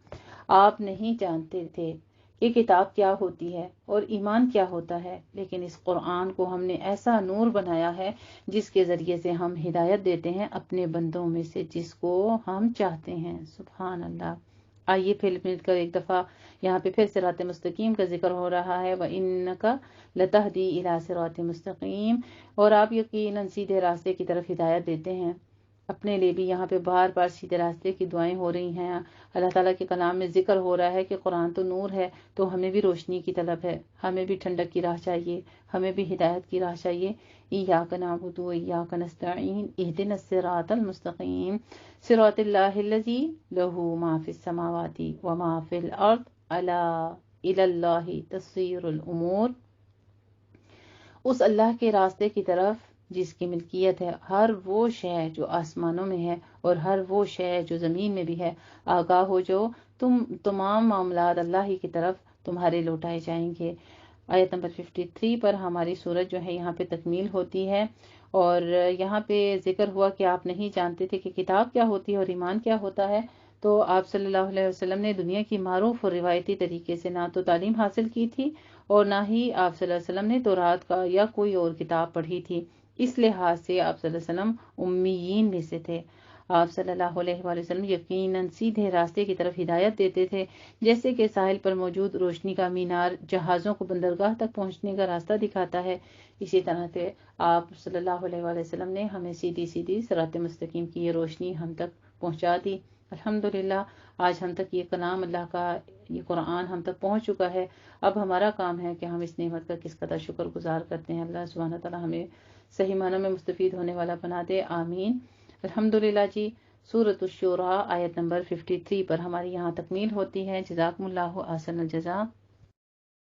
آپ نہیں جانتے تھے کہ کتاب کیا ہوتی ہے اور ایمان کیا ہوتا ہے، لیکن اس قرآن کو ہم نے ایسا نور بنایا ہے جس کے ذریعے سے ہم ہدایت دیتے ہیں اپنے بندوں میں سے جس کو ہم چاہتے ہیں۔ سبحان اللہ۔ آئیے پھر مل کر ایک دفعہ یہاں پہ پھر صراط مستقیم کا ذکر ہو رہا ہے، وَإِنَّكَ لَتَهْدِي إِلَىٰ صِرَاطٍ مُسْتَقِيمٍ، اور آپ یقیناً سیدھے راستے کی طرف ہدایت دیتے ہیں۔ اپنے لیے بھی یہاں پہ بار بار سیدھے راستے کی دعائیں ہو رہی ہیں۔ اللہ تعالیٰ کے کلام میں ذکر ہو رہا ہے کہ قرآن تو نور ہے، تو ہمیں بھی روشنی کی طلب ہے، ہمیں بھی ٹھنڈک کی راہ چاہیے، ہمیں بھی ہدایت کی راہ چاہیے۔ ایاک نعبد و ایاک نستعین اہدنا الصراط المستقیم صراط اللہ الذی لہ ما فی السماوات وما فی الارض الا الی اللہ تصیر الامور، اس اللہ کے راستے کی طرف جس کی ملکیت ہے ہر وہ شے جو آسمانوں میں ہے اور ہر وہ شے جو زمین میں بھی ہے، آگاہ ہو جو تم تمام معاملات اللہ ہی کی طرف تمہارے لوٹائے جائیں گے۔ آیت نمبر 53 پر ہماری سورت جو ہے یہاں پہ تکمیل ہوتی ہے، اور یہاں پہ ذکر ہوا کہ آپ نہیں جانتے تھے کہ کتاب کیا ہوتی ہے اور ایمان کیا ہوتا ہے، تو آپ صلی اللہ علیہ وسلم نے دنیا کی معروف اور روایتی طریقے سے نہ تو تعلیم حاصل کی تھی اور نہ ہی آپ صلی اللہ علیہ وسلم نے تورات کا یا کوئی اور کتاب پڑھی تھی، اس لحاظ سے آپ صلی اللہ علیہ وسلم امیین میں سے تھے۔ آپ صلی اللہ علیہ وآلہ وسلم یقیناً سیدھے راستے کی طرف ہدایت دیتے تھے، جیسے کہ ساحل پر موجود روشنی کا مینار جہازوں کو بندرگاہ تک پہنچنے کا راستہ دکھاتا ہے، اسی طرح سے آپ صلی اللہ علیہ وآلہ وسلم نے ہمیں سیدھی سیدھی صراط مستقیم کی یہ روشنی ہم تک پہنچا دی۔ الحمدللہ آج ہم تک یہ کلام اللہ کا، یہ قرآن ہم تک پہنچ چکا ہے۔ اب ہمارا کام ہے کہ ہم اس نعمت کا کس قدر شکر گزار کرتے ہیں۔ اللہ سبحانہ تعالیٰ ہمیں صحیح معنوں میں مستفید ہونے والا بنا دے، آمین۔ الحمدللہ جی، سورۃ الشورى آیت نمبر 53 پر ہماری یہاں تکمیل ہوتی ہے۔ جزاکم اللہ احسن الجزاء۔